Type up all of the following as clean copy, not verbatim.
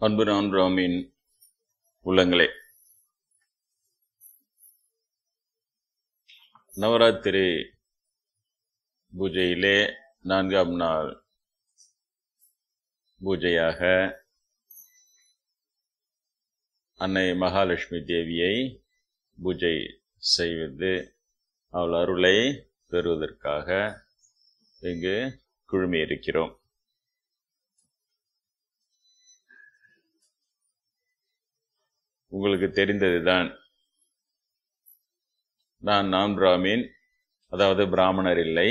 அன்பு நான்காமின் உள்ளங்களே, நவராத்திரி பூஜையிலே 4ஆம் நாள் பூஜையாக அன்னை மகாலட்சுமி தேவியை பூஜை செய்வது, அவள் அருளை பெறுவதற்காக இங்கு குழுமியிருக்கிறோம். உங்களுக்கு தெரிந்ததுதான், நான் பிராமின், அதாவது பிராமணர் இல்லை.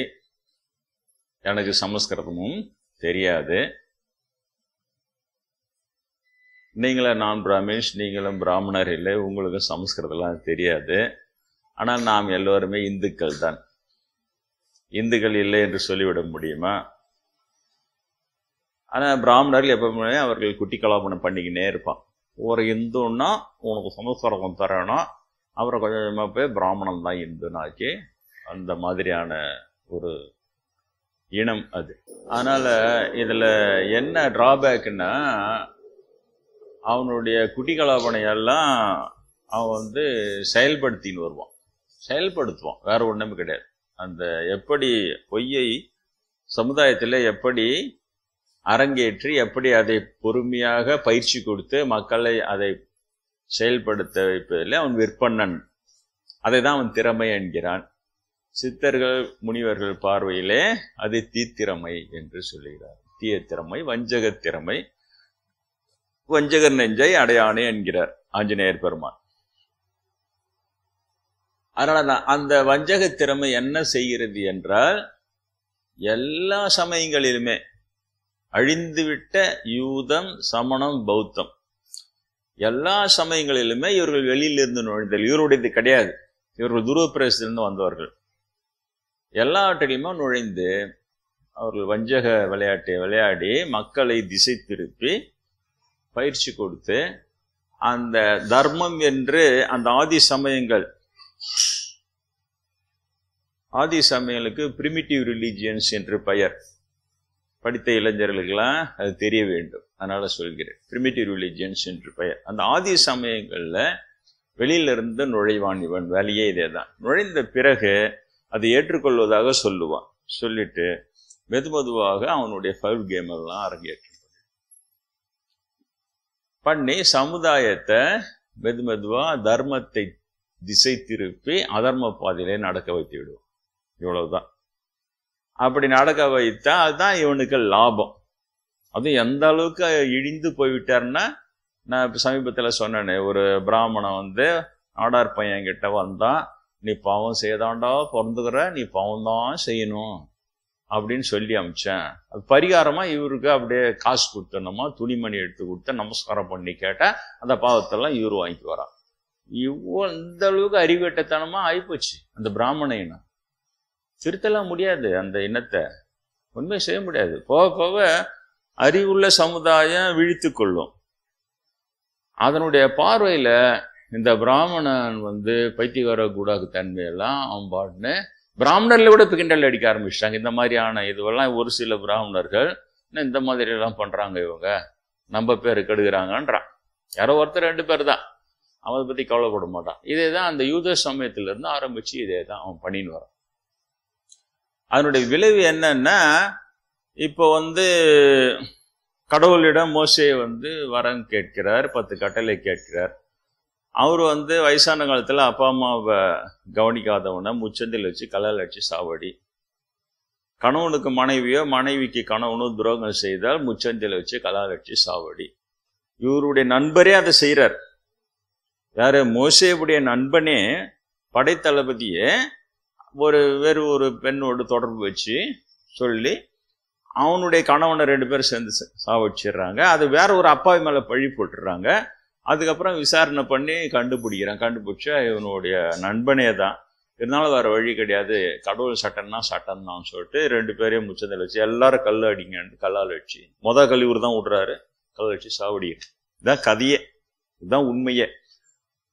எனக்கு சமஸ்கிருதமும் தெரியாது. நீங்களும் நான் பிராமின்ஸ், நீங்களும் பிராமணர் இல்லை, உங்களுக்கு சமஸ்கிருதம்லாம் தெரியாது. ஆனால் நாம் எல்லோருமே இந்துக்கள் தான். இந்துக்கள் இல்லை என்று சொல்லிவிட முடியுமா? ஆனால் பிராமணர்கள் எப்பவுமே அவர்கள் குட்டி கலாபனம் பண்ணிக்கினே இருப்பான். ஒரு இந்துன்னா உனக்கு சமஸ்கிருதம் தரணும், அப்புறம் கொஞ்சமாக போய் பிராமணன் தான் இந்துனாக்கி, அந்த மாதிரியான ஒரு இனம் அது. அதனால இதுல என்ன டிராபேக்னா, அவனுடைய குட்டி கலாபனையெல்லாம் அவன் செயல்படுத்தின்னு வருவான், செயல்படுத்துவான், வேற ஒண்ணுமே கிடையாது. அந்த எப்படி பொய்யை சமுதாயத்தில் எப்படி அரங்கேற்றி, எப்படி அதை பொறுமையாக பயிற்சி கொடுத்து மக்களை அதை செயல்படுத்த வைப்பதில் அவன் விற்பனன். அதை தான் அவன் திறமை என்கிறான். சித்தர்கள் முனிவர்கள் பார்வையிலே அது தீத்திறமை என்று சொல்லுகிறார். தீய திறமை, வஞ்சக திறமை. வஞ்சகர் நெஞ்சை அடையானே என்கிறார் ஆஞ்சநேயர் பெருமான். அதனால அந்த வஞ்சக திறமை என்ன செய்கிறது என்றால், எல்லா சமயங்களிலுமே அழிந்துவிட்ட யூதம், சமணம், பௌத்தம், எல்லா சமயங்களிலுமே இவர்கள் வெளியிலிருந்து நுழைந்தல். இவருடையது கிடையாது, இவர்கள் துருவப்பிரதேசத்திலிருந்து வந்தவர்கள். எல்லாவற்றிலுமே நுழைந்து அவர்கள் வஞ்சக விளையாட்டை விளையாடி மக்களை திசை திருப்பி பயிற்சி கொடுத்து, அந்த தர்மம் என்று அந்த ஆதி சமயங்களுக்கு பிரிமிட்டிவ் ரிலீஜியன்ஸ் என்று பெயர். படித்த இளைஞர்களுக்கெல்லாம் அது தெரிய வேண்டும், அதனால சொல்கிறேன். பிரிமிட்டிவ் ரிலீஜியன்ஸ் என்று பெயர். அந்த ஆதி சமயங்கள்ல வெளியிலிருந்து நுழைவான். இவன் வேலையே இதே தான். நுழைந்த பிறகு அதை ஏற்றுக்கொள்வதாக சொல்லுவான். சொல்லிட்டு மெதுவாக அவனுடைய ஃபவுல் கேம் எல்லாம் அரங்கேற்றம் பண்ணி சமுதாயத்தை மெதுவா தர்மத்தை திசை திருப்பி அதர்ம பாதையிலே நடக்க வைத்து விடுவான். இவ்வளவுதான். அப்படி நடக்க வைத்தா அதுதான் இவனுக்கு லாபம். அது எந்த அளவுக்கு இழிந்து போய்விட்டார்னா, நான் சமீபத்தில் சொன்னேனே, ஒரு பிராமணன் நாடார் பையன் கிட்ட வந்தான், நீ பாவம் செய்தாண்டா பிறந்துக்கிற, நீ பாவம் தான் செய்யணும் அப்படின்னு சொல்லி அமிச்சேன். அது பரிகாரமா இவருக்கு அப்படியே காசு கொடுத்தனமா, துணிமணி எடுத்து கொடுத்த நமஸ்காரம் பண்ணி கேட்டா அந்த பாவத்தெல்லாம் இவரு வாங்கி வரான். இந்த அளவுக்கு அறிவேட்டத்தனமா ஆயிப்போச்சு அந்த பிராமண இனம். திருத்தலாம் முடியாது, அந்த இனத்தை உண்மை செய்ய முடியாது. போக போக அறிவுள்ள சமுதாயம் விழித்து கொள்ளும். அதனுடைய பார்வையில இந்த பிராமணன் பைத்தியகார கூடாக்கு தன்மையெல்லாம் அவன் பாட்டுன்னு பிராமணர்ல கூட கிண்டல் அடிக்க ஆரம்பிச்சிட்டாங்க. இந்த மாதிரியான இதுவெல்லாம் ஒரு சில பிராமணர்கள் இந்த மாதிரி எல்லாம் பண்றாங்க, இவங்க நம்ம பேரு கெடுக்கிறாங்கன்றான். யாரோ ஒருத்தர் 2 பேர் தான், அவனை பத்தி கவலைப்பட மாட்டான். இதே தான் அந்த யூத சமயத்துல இருந்து ஆரம்பிச்சு இதே தான் அவன் பண்ணின்னு வரான். அதனுடைய விளைவு என்னன்னா, இப்போ கடவுளிடம் மோசே வரம் கேட்கிறார், 10 கட்டளை கேட்கிறார். அவரு வயசான காலத்துல அப்பா அம்மாவை கவனிக்காதவனை முச்சந்தில் வச்சு கல்லால் அடிச்சு சாவடி. கணவனுக்கு மனைவியோ, மனைவிக்கு கணவனோ துரோகம் செய்தால் முச்சந்தில் வச்சு கல்லால் அடிச்சு சாவடி. இவருடைய நண்பரே அதை செய்யறார். யாரு? மோசேவுடைய நண்பனே, படைத்தளபதியே வேறு ஒரு பெண்ணோடு தொடர்பு வச்சு சொல்லி அவனுடைய கணவனை 2 பேரும் சேர்ந்து சாவடிச்சிடுறாங்க. அது வேற ஒரு அப்பாவி மேல பழி போட்டுடுறாங்க. அதுக்கப்புறம் விசாரணை பண்ணி கண்டுபிடிச்சா இவனுடைய நண்பனே தான். இருந்தாலும் வேற வழி கிடையாது, கடவுள் சட்டம்னா சட்டம் தான் சொல்லிட்டு 2 பேரையும் முச்சந்தில் வச்சு எல்லாரும் கல் அடிங்கன்னு கல்லால் வச்சு, கழிவுறு தான் விடுறாரு, கல் வச்சு சாவடிங்க. இதுதான் கதையே, இதுதான் உண்மையே.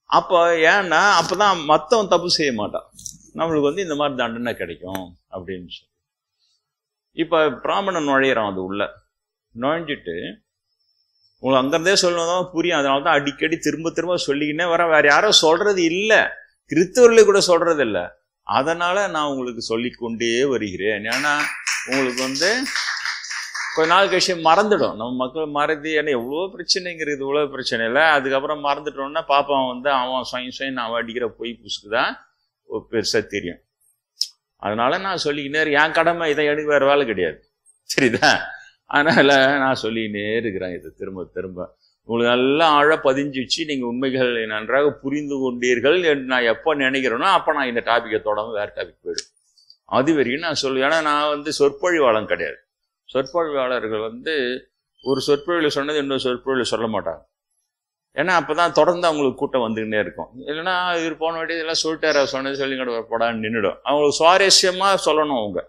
அப்ப ஏன்னா அப்பதான் மத்தவன் தப்பு செய்ய மாட்டான், நம்மளுக்கு இந்த மாதிரி தண்டனை கிடைக்கும் அப்படின்னு சொல்லி. இப்ப பிராமணன் நுழையிறான், அது உள்ள நுழைஞ்சிட்டு உங்களுக்கு அங்கிருந்தே சொல்லணும் புரியும். அதனால தான் அடிக்கடி திரும்ப திரும்ப சொல்லிக்கினே வர. வேற யாரும் சொல்றது இல்லை, கிறிஸ்தவர்களே கூட சொல்றது இல்லை. அதனால நான் உங்களுக்கு சொல்லிக்கொண்டே வருகிறேன். ஏன்னா உங்களுக்கு கொஞ்ச நாள் கழிச்சு மறந்துடும். நம்ம மக்கள் மறதி, ஏன்னா எவ்வளோ பிரச்சனைங்கிறது, இவ்வளோ பிரச்சனை இல்லை. அதுக்கப்புறம் மறந்துட்டோம்னா பாப்பான் அவன் சொயின் அவன் அடிக்கிற பொய் புசுக்கு தான் பெருசாக தெரியும். அதனால நான் சொல்லிக்கினே என் கடமை இதை எடுக்க வேற வேலை கிடையாது, சரிதா? அதனால நான் சொல்லிக்கினே இருக்கிறேன் இதை திரும்ப திரும்ப. உங்களுக்கு நல்லா ஆழ பதிஞ்சு வச்சு நீங்கள் உண்மைகளை நன்றாக புரிந்து கொண்டீர்கள் என்று நான் எப்போ நினைக்கிறேனோ அப்போ நான் இந்த டாப்பிக்கை தொடங்க வேறு டாபிக் போயிடும். அது வரைக்கும் நான் சொல்லுவேன். ஏன்னா நான் சொற்பொழிவாளன் கிடையாது. சொற்பொழிவாளர்கள் ஒரு சொற்பொழிவில் சொன்னது இன்னொரு சொற்பொழிவில் சொல்ல மாட்டாங்க. ஏன்னா அப்போதான் தொடர்ந்து அவங்களுக்கு கூட்டம் வந்துக்கிட்டே இருக்கும். இல்லைன்னா இவர் போன வேண்டியது எல்லாம் சொல்லிட்டார, சொன்னது சொல்லி போடான்னு நின்றுடும். அவங்களுக்கு சுவாரஸ்யமாக சொல்லணும் அவங்க.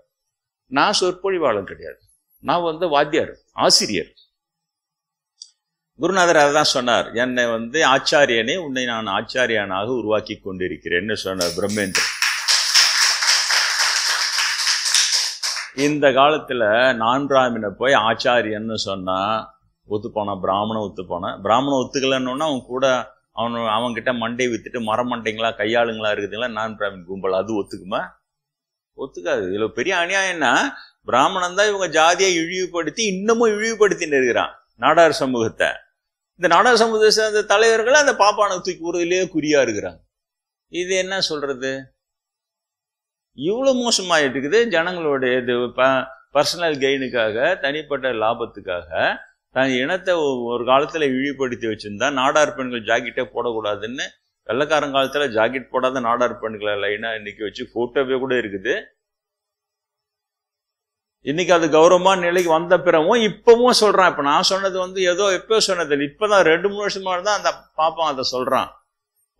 நான் சொற்பொழிவாளன் கிடையாது, நான் வாத்தியார், ஆசிரியர். குருநாதர் அதான் சொன்னார், என்னை ஆச்சாரியனே உன்னை நான் ஆச்சாரியனாக உருவாக்கி கொண்டிருக்கிறேன்னு சொன்னார் பிரம்மேந்திரன். இந்த காலத்துல நான்காமினை போய் ஆச்சாரியன்னு சொன்னா ஒத்துப்போனா, பிராமணன் ஒத்துப்போனா. பிராமணன் ஒத்துக்கலன்னு அவன் கூட அவன்கிட்ட மண்டை வித்துட்டு மரமண்டைங்களா கையாளுங்களா இருக்குதுங்களா நான் பிராமின் கும்பல், அது ஒத்துக்குமா? ஒத்துக்காது. இதுல பெரிய அநியாயம்னா பிராமணன் தான் இவங்க ஜாதியை இழிவுபடுத்தி இன்னமும் இழிவுபடுத்தின்னு இருக்கிறான் நாடார் சமூகத்தை. இந்த நாடார் சமூகத்தை சேர்ந்த தலைவர்கள் அந்த பாப்பானை தூக்கி ஊறதுலேயே குறியா இருக்கிறாங்க. இது என்ன சொல்றது? இவ்வளவு மோசமாயிட்டு இருக்குது. ஜனங்களுடைய இது பர்சனல் கெயினுக்காக, தனிப்பட்ட லாபத்துக்காக தன் இனத்தை ஒரு காலத்துல இழிவுபடுத்தி வச்சிருந்தா. நாடார் பெண்கள் ஜாக்கெட்டே போடக்கூடாதுன்னு வெள்ளக்காரன் காலத்துல ஜாக்கெட் போடாத நாடார் பெண்களை லைனா இன்னைக்கு வச்சு போட்டோவே கூட இருக்குது. இன்னைக்கு அது கௌரவமான நிலைக்கு வந்த பிறவும் இப்பவும் சொல்றான். இப்ப நான் சொன்னது ஏதோ எப்போ சொன்னது இல்லை, இப்பதான் 2-3 வருஷமா தான் அந்த பாப்பான் அதை சொல்றான்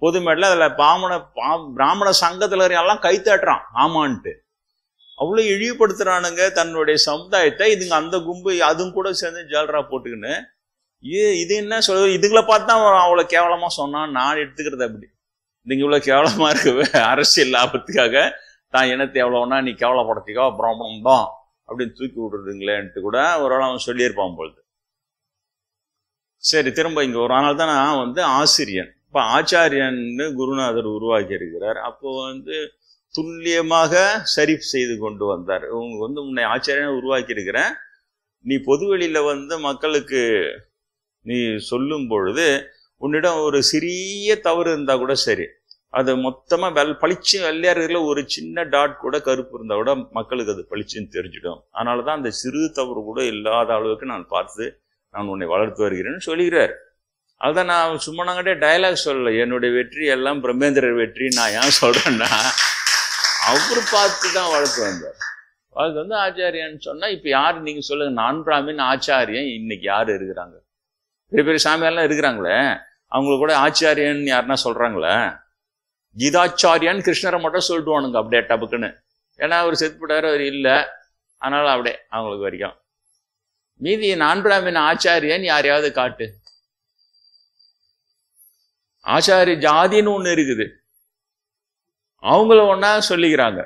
பொதுமேட்டில். அதுல பிராமண சங்கத்துல எல்லாம் கைத்தாட்டுறான் ஆமான்ட்டு. அவ்வளவு இழிவுபடுத்துறானுங்க தன்னுடைய சமுதாயத்தை. இதுங்க அந்த கும்பு அதுவும் கூட சேர்ந்து ஜால்ரா போட்டுக்கின்னு இது என்ன சொல்றது? இதுங்களை பார்த்து தான் அவ்வளவு கேவலமா சொன்னான். நான் எடுத்துக்கிறது அப்படி. இதுங்க இவ்வளவு கேவலமா இருக்கவே அரசியல் லாபத்துக்காக தான் இனத்தை எவ்வளவுனா நீ கேவலப்படுத்திக்கோ பிராமணம் தான் அப்படின்னு தூக்கி விடுறதுங்களேன்ட்டு கூட ஒரு ஆள் அவன் சொல்லியிருப்பான் பொழுது. சரி, திரும்ப இங்க ஒரு நாள் தான் நான் ஆசிரியன். இப்ப ஆச்சாரியன்னு குருநாதர் உருவாக்கி இருக்கிறார். அப்போ துல்லியமாக சரி செய்து கொண்டு வந்தார். இவங்க உன்னை ஆச்சாரியனை உருவாக்கி இருக்கிறேன், நீ பொதுவெளியில மக்களுக்கு நீ சொல்லும் பொழுது உன்னிடம் ஒரு சிறிய தவறு இருந்தா கூட சரி, அது மொத்தமா பளிச்சு வெள்ளையா இருக்கிறதுல ஒரு சின்ன டாட் கூட கருப்பு இருந்தா கூட மக்களுக்கு அது பளிச்சுன்னு தெரிஞ்சிடும். அதனாலதான் அந்த சிறு தவறு கூட இல்லாத அளவுக்கு நான் பார்த்து நான் உன்னை வளர்த்து வருகிறேன்னு சொல்லுகிறார். அதுதான் நான் சும்மா நாங்கிட்டே டயலாக் சொல்லலை. என்னுடைய வெற்றி எல்லாம் பிரம்மேந்திரர் வெற்றி. நான் ஏன் சொல்றேன்னா அவரு பார்த்து தான் வளர்த்து வந்தார். வளர்த்து ஆச்சாரியன்னு சொன்னா இப்ப யாரு நீங்க சொல்லுங்க, நான் பிராமின் ஆச்சாரியன் இன்னைக்கு யாரு இருக்கிறாங்க? பெரிய பெரிய சாமியாரெல்லாம் இருக்கிறாங்களே, அவங்களுக்கு கூட ஆச்சாரியன் யாருன்னா சொல்றாங்களே? கீதாச்சாரியான்னு கிருஷ்ணரை மட்டும் சொல்லிட்டுவானுங்க அப்படியே டபுக்குன்னு. ஏன்னா அவர் செத்துப்பட்டாரு, அவர் இல்லை, அதனால அப்படியே அவங்களுக்கு வரைக்கும். மீதி நான் பிராமின் ஆச்சாரியன் யாரையாவது காட்டு. ஆச்சாரிய ஜாதின்னு ஒண்ணு இருக்குது, அவங்கள ஒன்னா சொல்லிக்கிறாங்க.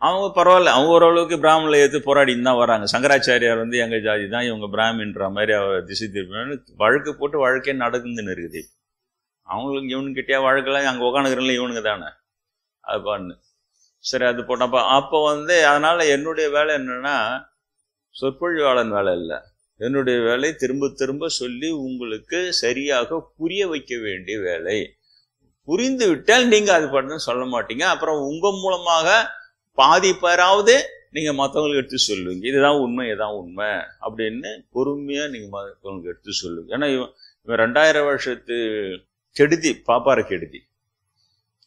அவங்க பரவாயில்ல, அவங்க ஓரளவுக்கு பிராமணில் ஏற்று போராடின்னு தான் வராங்க. சங்கராச்சாரியார் எங்க ஜாதி தான், இவங்க பிராமின்ற மாதிரி அவர் திசை திருப்பினு வழக்கு போட்டு வழக்கே நடக்குதுன்னு இருக்குது. அவங்களுக்கு இவனுக்கிட்டே வழக்கெல்லாம் அங்கே உட்காந்துக்கிறல இவனுங்க தானே அது பண்ணு. சரி, அது போட்டப்ப அப்போ அதனால என்னுடைய வேலை என்னன்னா சொற்பொழிவாளன் வேலை இல்லை. என்னுடைய வேலை திரும்ப திரும்ப சொல்லி உங்களுக்கு சரியாக புரிய வைக்க வேண்டிய வேலை. புரிந்து விட்டால் நீங்க அது பண்ண சொல்ல மாட்டீங்க. அப்புறம் உங்க மூலமாக பாதி பேராவது நீங்க மற்றவங்களுக்கு எடுத்து சொல்லுவீங்க, இதுதான் உண்மை இதுதான் உண்மை அப்படின்னு பொறுமையா நீங்க மற்றவங்களுக்கு எடுத்து சொல்லுவீங்க. ஏன்னா இவன் 2000 வருஷத்து கெடுதி, பாப்பார கெடுதி.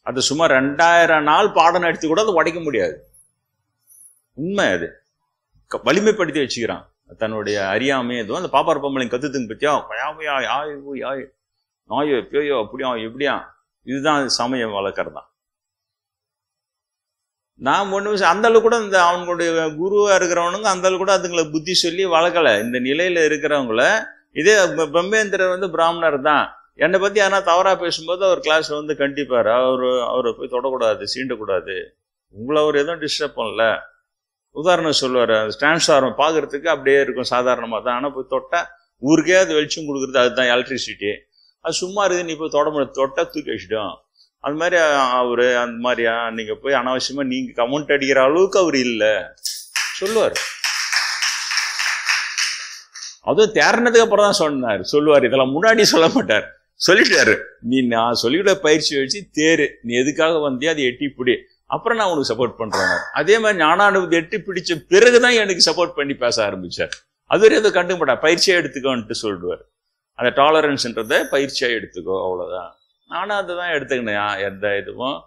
அது சும்மா 2000 நாள் பாடம் எடுத்து கூட அதை உடைக்க முடியாது. உண்மை அது வலிமைப்படுத்தி வச்சுக்கிறான் தன்னுடைய அறியாமை. எதுவும் அந்த பாப்பார பொம்பளைங்க கத்துத்துங்க பத்தியா நாயோ பேயோ அப்படியா எப்படியா, இதுதான் சமயம் வளர்க்கறதான். நான் ஒண்ணு அந்த அளவு கூட இந்த அவங்களுடைய குருவா இருக்கிறவனுங்க அந்த அளவு கூட அதுங்களை புத்தி சொல்லி வளர்க்கல. இந்த நிலையில இருக்கிறவங்கள இதே பிரம்மேந்திரர் பிராமணர் தான். என்னை பத்தி யாரா தவறா பேசும்போது அவர் கிளாஸ்ல கண்டிப்பாரு, அவரை போய் தொடக்கூடாது, சீண்டக்கூடாது, உங்களை அவர் எதுவும் டிஸ்டர்ப் பண்ணல. உதாரணம் சொல்லுவாரு, டிரான்ஸ்ஃபார்மர் பாக்குறதுக்கு அப்படியே இருக்கும் சாதாரணமா தான், ஆனா போய் தொட்டா ஊருக்கே அது வெளிச்சம் கொடுக்குறது அதுதான் எலக்ட்ரிசிட்டி. அது சும்மா இருக்குது, நீ போய் தொட்டா தூக்கி வச்சுட்டோம். அது மாதிரி அவரு அந்த மாதிரியா நீங்க போய் அனாவசியமா நீங்க கமெண்ட் அடிக்கிற அளவுக்கு அவர் இல்லை சொல்லுவார். அதுவும் தேர்னதுக்கு அப்புறம் தான் சொன்னார் சொல்லுவார், இதெல்லாம் முன்னாடி சொல்ல மாட்டார். சொல்லிட்டாரு, நீ நான் சொல்லிவிட பயிற்சி வச்சு தேரு, நீ எதுக்காக வந்தியா அதை எட்டி பிடி, அப்புறம் நான் உனக்கு சப்போர்ட் பண்றேன். அதே மாதிரி ஞானானுபூதி எட்டி பிடிச்ச பிறகுதான் எனக்கு சப்போர்ட் பண்ணி பேச ஆரம்பிச்சார். அது வரை எதுவும் கண்டுக்க மாட்டார், பயிற்சியா எடுத்துக்கோன்ட்டு சொல்லுவார். அந்த டாலரன்ஸ்ன்றத பயிற்சியா எடுத்துக்கோ, அவ்வளவுதான். நானும் அதுதான் எடுத்துக்கினேன். எந்த இதுவும்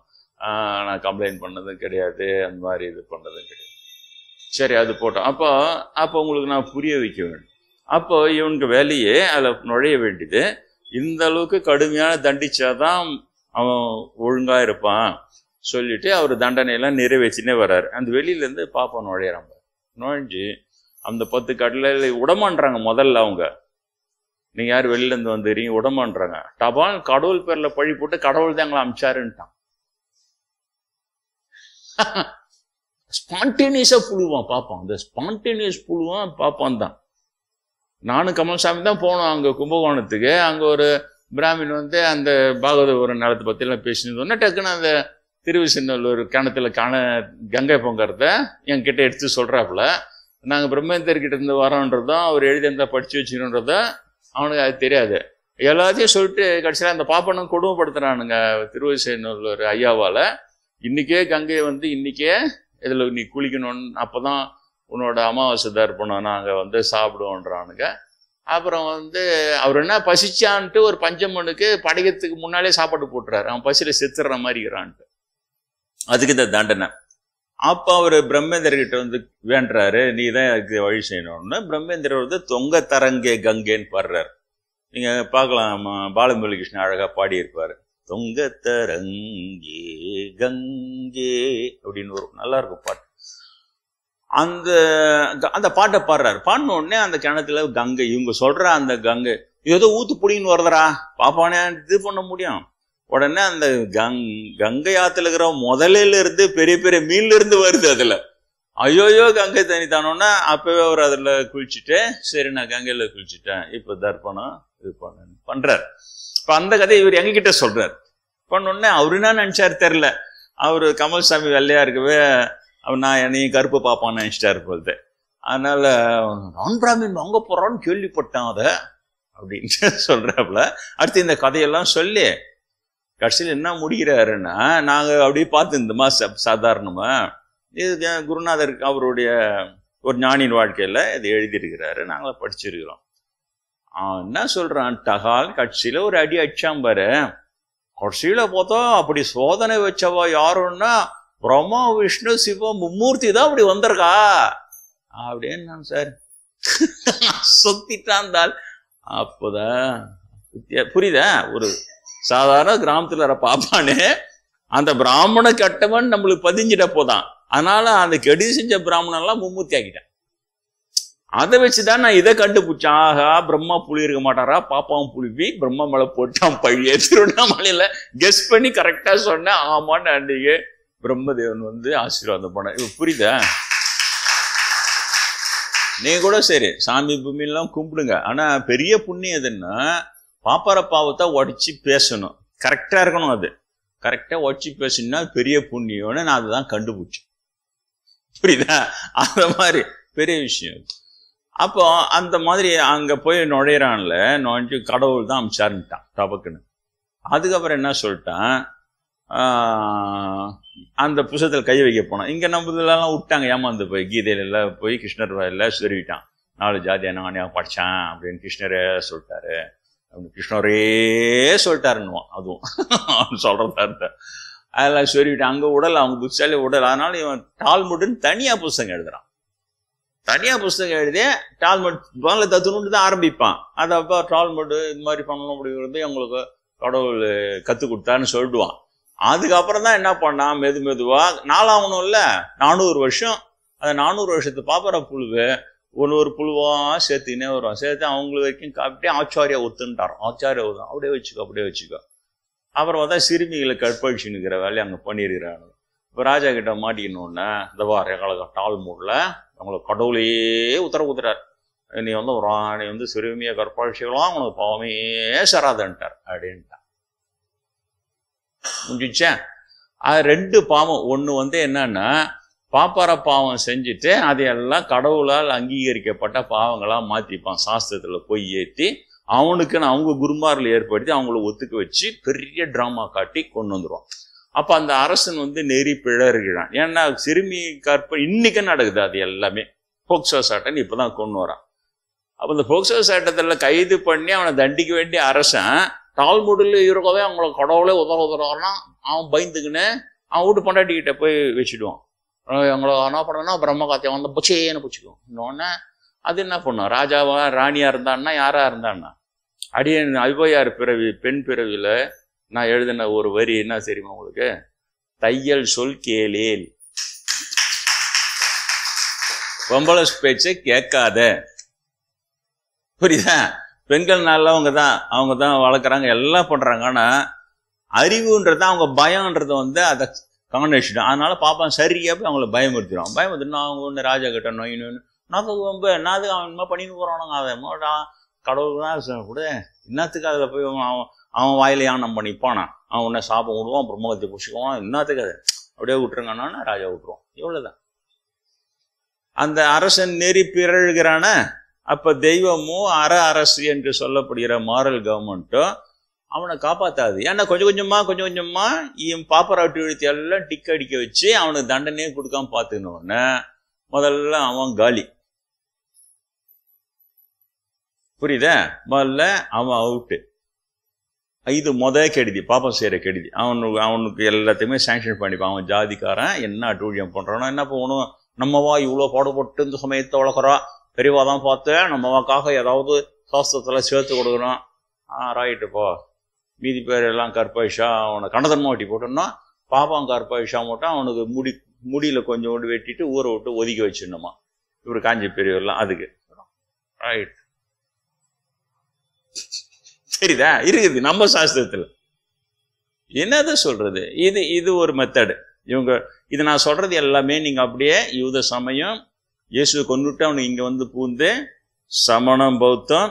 நான் கம்ப்ளைண்ட் பண்ணதும் கிடையாது, அந்த மாதிரி இது பண்ணதும் கிடையாது. சரி, அது போட்டோம். அப்போ உங்களுக்கு நான் புரிய வைக்க வேண்டும். அப்போ இவனுக்கு வேலையே அதில் நுழைய வேண்டியது. இந்த அளவுக்கு கடுமையான தண்டிச்சாதான் அவன் ஒழுங்கா இருப்பான் சொல்லிட்டு அவர் தண்டனையெல்லாம் நிறைவேற்றினே வர்றாரு. அந்த வெளியிலேருந்து பாப்பா நுழையிறாங்க. நுழைஞ்சு அந்த 10 கடலை உடமான்றாங்க. முதல்ல அவங்க, நீங்க யார் வெளியிலேருந்து வந்துடுறீங்க உடமான்றாங்க. டபால் கடவுள் பேர்ல பழி போட்டு கடவுள் தான் எங்களை அமிச்சாருன்ட்டான். ஸ்பான்டேனியஸா புழுவான் பாப்பான். அந்த ஸ்பான்டேனியஸ் புழுவான் பாப்பான் தான். நானும் கமல்சாமி தான் போனோம் அங்கே கும்பகோணத்துக்கு. அங்கே ஒரு பிராமின் வந்து அந்த பாகவதபுரம் நிலத்தை பற்றிலாம் பேசினது டக்குன்னு அந்த திருவிசநல்லூர் கிணத்துல கங்கை பொங்கறத என்கிட்ட எடுத்து சொல்கிறாப்புல. நாங்கள் பிரம்மேந்தர்கிட்ட இருந்து வரோன்றதும் அவர் எழுதியிருந்தா படித்து வச்சுக்கணுன்றதும் அவனுக்கு அது தெரியாது. எல்லாத்தையும் சொல்லிட்டு கடைசியில் அந்த பாப்பனும் கொடுமைப்படுத்துறானுங்க திருவிசநல்லூர் ஐயாவால். இன்னைக்கே கங்கை வந்து இன்னைக்கே இதில் நீ குளிக்கணும்னு, அப்போதான் உன்னோட அமாவாசை தர்ப்பணம் நாங்கள் வந்து சாப்பிடுவோன்றானுங்க. அப்புறம் வந்து அவர் என்ன பசிச்சான்ட்டு ஒரு பஞ்சமனுக்கு படைக்கிறதுக்கு முன்னாலே சாப்பாடு போட்டுறாரு. அவன் பசியில் செத்துற மாதிரி இருக்கிறான்ட்டு. அதுக்கு இந்த தண்டனை. அப்போ அவர் பிரம்மேந்திரர்கிட்ட வந்து வேண்டுறாரு, நீ தான் அதுக்கு வழி செய்யணும்னு. பிரம்மேந்திரர் வந்து தொங்க தரங்கே கங்கேன்னு பாடுறாரு. நீங்க பார்க்கலாம், பாலமுரளிகிருஷ்ணன் அழகா பாடியிருப்பாரு. தொங்க தரங்கே கங்கே அப்படின்னு ஒரு நல்லா இருக்கும் பாட்டு. அந்த பாட்டை பாடுறாரு. பாடின உடனே அந்த கிணத்துல கங்கை, இவங்க சொல்ற அந்த கங்கை ஏதோ ஊத்து புடின்னு வருதுரா பாப்பானே இது பண்ண முடியும். உடனே அந்த கங்கை ஆத்துல இருக்கிற முதலில இருந்து பெரிய பெரிய மீன்ல இருந்து வருது. அதுல ஐயோயோ கங்கை தண்ணி தானோன்னா அப்பவே அவர் அதுல குளிச்சுட்டு, சரி நான் கங்கையில குளிச்சுட்டேன், இப்ப தர்ப்பணம் இது பண்றாரு. இப்ப அந்த கதையை இவர் எங்ககிட்ட சொல்றாரு. பண்ணோடனே அவரு என்ன நினைச்சாரு தெரியல. அவரு கமல்சாமி வெள்ளையா இருக்கவே நான் என்னையும் கருப்பு பாப்பான்னு நினைச்சிட்டாரு போகுது. அதனால நான் பிராமின் வாங்க போறான்னு கேள்விப்பட்டான் அதை அப்படின்னு சொல்றாப்புல. அடுத்து இந்த கதையெல்லாம் சொல்லி கடைசியில் என்ன முடிகிறாருன்னா, நாங்க அப்படியே பார்த்துருந்தோமா சாதாரணமா, இது குருநாதர் அவருடைய ஒரு ஞானியின் வாழ்க்கையில இது எழுதியிருக்கிறாரு, நாங்கள படிச்சிருக்கிறோம். என்ன சொல்றான், டகால் கட்சியில ஒரு அடி அடிச்சாம் பாரு. கட்சியில பார்த்தா அப்படி சோதனை வச்சவா யாருன்னா பிரம்மா விஷ்ணு சிவம் மும்மூர்த்தி தான் அப்படி வந்திருக்கா அப்படின்னு சார் சொத்திட்டான். அப்போதான் புரியுதா, ஒரு சாதாரண கிராமத்துல வர பாப்பானே அந்த பிராமண கட்டவன் நம்மளுக்கு பதிஞ்சிட போதான். அதனால அந்த கெடி செஞ்ச பிராமணன் எல்லாம் மும்மூர்த்தி ஆக்கிட்டேன். அதை வச்சுதான் நான் இதை கண்டுபிடிச்சேன். ஆகா, பிரம்மா புலி இருக்க மாட்டாரா, பாப்பாவும் புலிவி பிரம்மா மேல போட்டான் பழிய. திருவண்ணாமலையில கெஸ் பண்ணி கரெக்டா சொன்னேன். ஆமான்னு அன்றைக்கு பிரம்மதேவன் வந்து ஆசீர்வாதம் பண்ண. இப்ப புரியுதா? நீ கூட சரி சாமி பூமியெல்லாம் கும்பிடுங்க, ஆனா பெரிய புண்ணியம் எதுன்னா பாப்பார பாவத்தை உடச்சி பேசணும், கரெக்டா இருக்கணும். அது கரெக்டா உடச்சி பேசணும்னா பெரிய புண்ணியம்னு நான் அதுதான் கண்டுபிடிச்சேன். புரியுதா? அந்த மாதிரி பெரிய விஷயம். அப்போ அந்த மாதிரி அங்க போய் நுழையிறான்ல, நுழைஞ்சு கடவுள் தான் அமிச்சாருன்ட்டான் டபக்குன்னு. அதுக்கப்புறம் என்ன சொல்லிட்டான், அந்த புத்தகத்தில் கை வைக்க போனான். இங்க நம்ம இதெல்லாம் விட்டாங்க, ஏமாந்து போய் கீதையில போய் கிருஷ்ணர் எல்லாம் சொல்லிவிட்டான். 4 ஜாதியா நானே படிச்சான் அப்படின்னு கிருஷ்ணரே சொல்லிட்டாரு. கிருஷ்ணரே சொல்லிட்டாருன்னுவான். அதுவும் சொல்றதா அதெல்லாம் சொல்லிவிட்டான். அங்க உடல் அவங்க புத்தாலே உடல். அதனால இவன் டால்முட்னு தனியா புஸ்தகம் எழுதுறான். தனியா புஸ்தகம் எழுதி டால்முட் பால தத்துணுன்னு தான் ஆரம்பிப்பான். அதை அப்போ டால்முட் இது மாதிரி பண்ணணும் அப்படிங்கிறது அவங்களுக்கு கடவுள் கத்து கொடுத்தான்னு சொல்லிடுவான். அதுக்கப்புறம் தான் என்ன பண்ணான், மெதுவா நாளாகணும் இல்ல 400 வருஷம். அந்த 400 வருஷத்து பாப்பர புழுவு ஒரு புழுவா சேர்த்துக்கினே வருவான். சேர்த்து அவங்களுக்கு வரைக்கும் காப்பிட்டே ஆச்சாரியா ஒத்துன்ட்டார். ஆச்சாரியா ஒத்து அப்படியே வச்சுக்கோ. அப்புறம் பார்த்தா சிறுமிகளை கற்பழிச்சுன்னுக்கிற வேலையை அங்கே பண்ணியிருக்கிறாங்க. இப்போ ராஜா கிட்ட மாட்டிக்கணுன்னா இந்த வார எங்களுக்கு டால்முட்ல அவங்களை கடவுளையே உத்தரவு கொடுத்துறாரு. நீ வந்து சிறுமிய கற்பாட்சிகளாம் உனக்கு பாவமே சராதன்ட்டார் அப்படின்ட்டான். முடிச்சேன். அது 2 பாவம். ஒன்று வந்து என்னன்னா பாப்பார பாவம் செஞ்சுட்டு அதையெல்லாம் கடவுளால் அங்கீகரிக்கப்பட்ட பாவங்களா மாத்திப்பான். சாஸ்திரத்துல போய் ஏற்றி அவனுக்குன்னு அவங்க குருமாரில் ஏற்படுத்தி அவங்கள ஒத்துக்க வச்சு பெரிய டிராமா காட்டி கொண்டு வந்துடுவான். அப்ப அந்த அரசன் வந்து நெறி பிழறுகிறான். ஏன்னா சிறுமி இன்னைக்கு நடக்குது. அது எல்லாமே போக்சோ சட்டம் இப்பதான் கொண்டு வரான். அப்ப இந்த போக்சோ சட்டத்துல கைது பண்ணி அவனை தண்டிக்க வேண்டிய அரசன் டால்முடில் இருக்கவே அவங்கள கடவுளே உதவுறான்னா அவன் பயந்துக்குன்னு அவன் வீட்டு பொண்டாட்டிக்கிட்ட போய் வச்சுடுவான். அவங்கள என்ன பண்ணனா பிரம்மகாத்தியம் வந்து புச்சேன்னு பிடிச்சிக்குவோம். இன்னொன்னு அது என்ன பண்ணும், ராஜாவா ராணியா இருந்தான்னா யாரா இருந்தான்னா அடியே அல்வையார் பிறவி பெண் பிறவியில நான் எழுதின ஒரு வரி என்ன தெரியுமா உங்களுக்கு? தையல் சொல் கேளேல், பொம்பளை பேச்சை கேட்காத. புரியுதா? பெண்கள் நல்லவங்க தான், அவங்க தான் வளர்க்குறாங்க, எல்லாம் பண்றாங்க. ஆனா அறிவுன்றத அவங்க பயம்ன்றத வந்து அதை காணடிச்சிடும். அதனால பாப்பான் சரியா போய் அவங்கள பயமுறுத்திடும். பயமுறுத்தினா அவங்க ஒன்று ராஜா கிட்ட நோயின்னு என்னதுக்கு அவன் பண்ணின்னு போறானுங்க. அதை கடவுள் தான் கூட என்னத்துக்கு அதில் போய் அவன் வாயில யானம் பண்ணிப்பானா, அவன் உன்னை சாப்பம் விடுவான், பிரம்மகத்தை பிடிச்சிக்குவான், என்னத்துக்கு அதை அப்படியே விட்டுருங்கன்னா ராஜா விட்டுருவான். இவ்வளவுதான். அந்த அரசன் நெறி பிறழ்கிறான. அப்ப தெய்வமும் அரசு என்று சொல்லப்படுகிற மாரல் கவர்மெண்ட்டும் அவனை காப்பாத்தாது. ஏன்னா கொஞ்சம் கொஞ்சமா பாப்பராட்டி எழுத்தி எல்லாம் டிக் அடிக்க வச்சு அவனுக்கு தண்டனையே கொடுக்காம பார்த்துக்கணுன்னு முதல்ல அவன் காலி. புரியுதா? முதல்ல அவன் அவுட்டு. இது கெடுதி, பாப்பம் செய்யற கெடுதி. அவனுக்கு எல்லாத்தையுமே சாங்ஷன் பண்ணிப்பான். அவன் ஜாதிக்காரன் என்ன அட்டூழியம் பண்றானோ, என்ன போகணும், நம்மவா இவ்வளோ பாடுபட்டு இந்த சமயத்தை வளர்க்குறோம், பெரியவாதான் பார்த்து நம்மவாக்காக ஏதாவது சாஸ்திரத்துல சேர்த்து கொடுக்கணும். ரைட்டுப்பா, மீதி பேர் எல்லாம் கற்பாயிஷா அவனை கணதன்மா வெட்டி போட்டோம்னா பாப்பான் கற்பாயிஷா மட்டும் அவனுக்கு முடியில கொஞ்சோண்டு வெட்டிட்டு ஊரை விட்டு ஒதுக்கி வச்சிடணுமா. இவரு காஞ்சி பெரியவர்லாம் அதுக்கு ரைட். சரிதா? இருக்குது நம்ம சாஸ்திரத்துல. என்னது சொல்றது? இது ஒரு மெத்தடு. இவங்க இது நான் சொல்றது எல்லாமே நீங்க அப்படியே யூத சமயம் இயேசுவை கொண்டுட்டு அவனுக்கு இங்க வந்து பூந்து சமணம் பௌத்தம்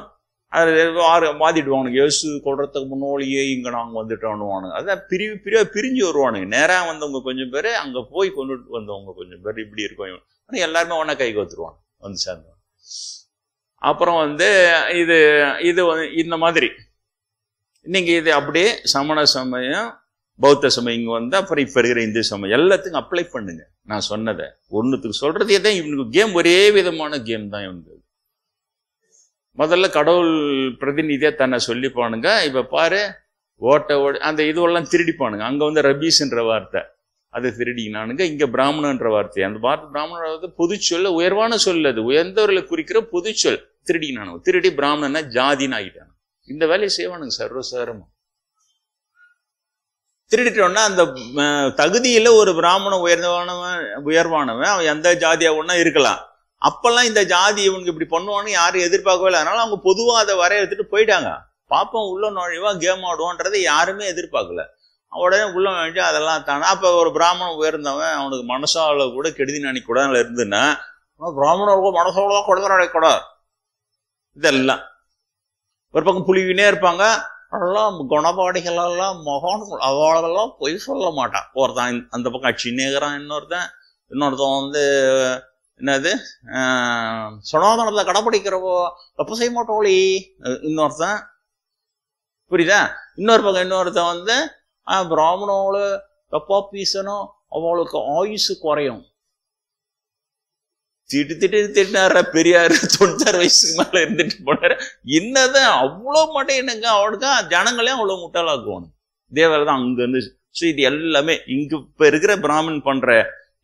அது மாத்திடுவானுங்க. இயேசு கொள்றதுக்கு முன்னோலியே இங்க நாங்க வந்துட்டோன்னுவானுங்க. அதான் பிரிஞ்சு வருவானுங்க. நேராக வந்தவங்க கொஞ்சம் பேர், அங்க போய் கொண்டுட்டு வந்தவங்க கொஞ்சம் பேர். இப்படி இருக்கும். எல்லாருமே ஒன்னா கை கோத்துருவாங்க வந்து சேர்ந்தவங்க. அப்புறம் வந்து இது இந்த மாதிரி நீங்க இது அப்படியே சமண சமயம் பௌத்த சமயம் இங்க வந்து அப்புறம் இப்ப இருக்கிற இந்து சமயம் எல்லாத்துக்கும் அப்ளை பண்ணுங்க. நான் சொன்னதை ஒன்னுத்துக்கு சொல்றதே தான். இவனுக்கு கேம் ஒரே விதமான கேம் தான் இவனுக்கு. முதல்ல கடவுள் பிரதிநிதியா தன்னை சொல்லிப்பானுங்க. இப்ப பாரு அந்த இதுவெல்லாம் திருடிப்பானுங்க. அங்க வந்து ரபீஸ்ன்ற வார்த்தை அதை திருடினானுங்க. இங்க பிராமணன்ற வார்த்தை, அந்த வார்த்தை பிராமண பொதுச்சொல், உயர்வான சொல், அது உயர்ந்தவர்களை குறிக்கிற பொதுச்சொல். திருடினானுங்க. திருடி பிராமணன்னா ஜாதின்னு ஆகிட்டானு. இந்த வேலையை செய்வானுங்க சர்வசாரமா. திருடிட்டோம்னா அந்த தகுதியில ஒரு பிராமணன் உயர்வானவன் அவன் எந்த ஜாதியா ஒன்னா இருக்கலாம். அப்பெல்லாம் இந்த ஜாதி இவனுக்கு இப்படி பண்ணுவான்னு யாரும் எதிர்பார்க்கவே இல்லை. அதனால அவங்க பொதுவா அதை வரையறுத்துட்டு போயிட்டாங்க. பாப்போம் உள்ள நுழைவா கேம் ஆடுவான்றதை யாருமே எதிர்பார்க்கல. உடனே உள்ள நுழைஞ்சு அதெல்லாம் தானே. அப்ப ஒரு பிராமணன் உயர்ந்தவன் அவனுக்கு மனசால கூட கெடுதி நினைக்கூடாது இருந்துன்னா பிராமணர்களுக்கு மனசால கொடுக்க நினைக்கூடாது. இதெல்லாம் ஒரு பக்கம் புலிவினே இருப்பாங்க. அதெல்லாம் குணபாடிகள் எல்லாம் மகான்கள், அவளெல்லாம் பொய் சொல்ல மாட்டான். ஒருத்தன் அந்த பக்கம் அச்சின்னேகிறான், இன்னொருத்தன் வந்து என்னது சனாதனத்தை கடைப்பிடிக்கிறவோ தப்பு செய்ய மாட்டோளி இன்னொருத்தன். புரியுதா? இன்னொரு பக்கம் இன்னொருத்தன் வந்து பிராமணோட தப்பா பீசணும், அவளுக்கு ஆயுசு குறையும். திட்டினார பெரியாரு 96 வயசுக்கு மேல இருந்துட்டு போனாரு. என்னதான் அவ்வளோ மாட்டேன் என்னங்க அவனுக்கு ஜனங்களையும் அவ்வளவு முட்டாளாக்குவானு. இதே வேலைதான் அங்க இருந்து. ஸோ இது எல்லாமே இங்க இப்ப இருக்கிற பிராமணன் பண்ற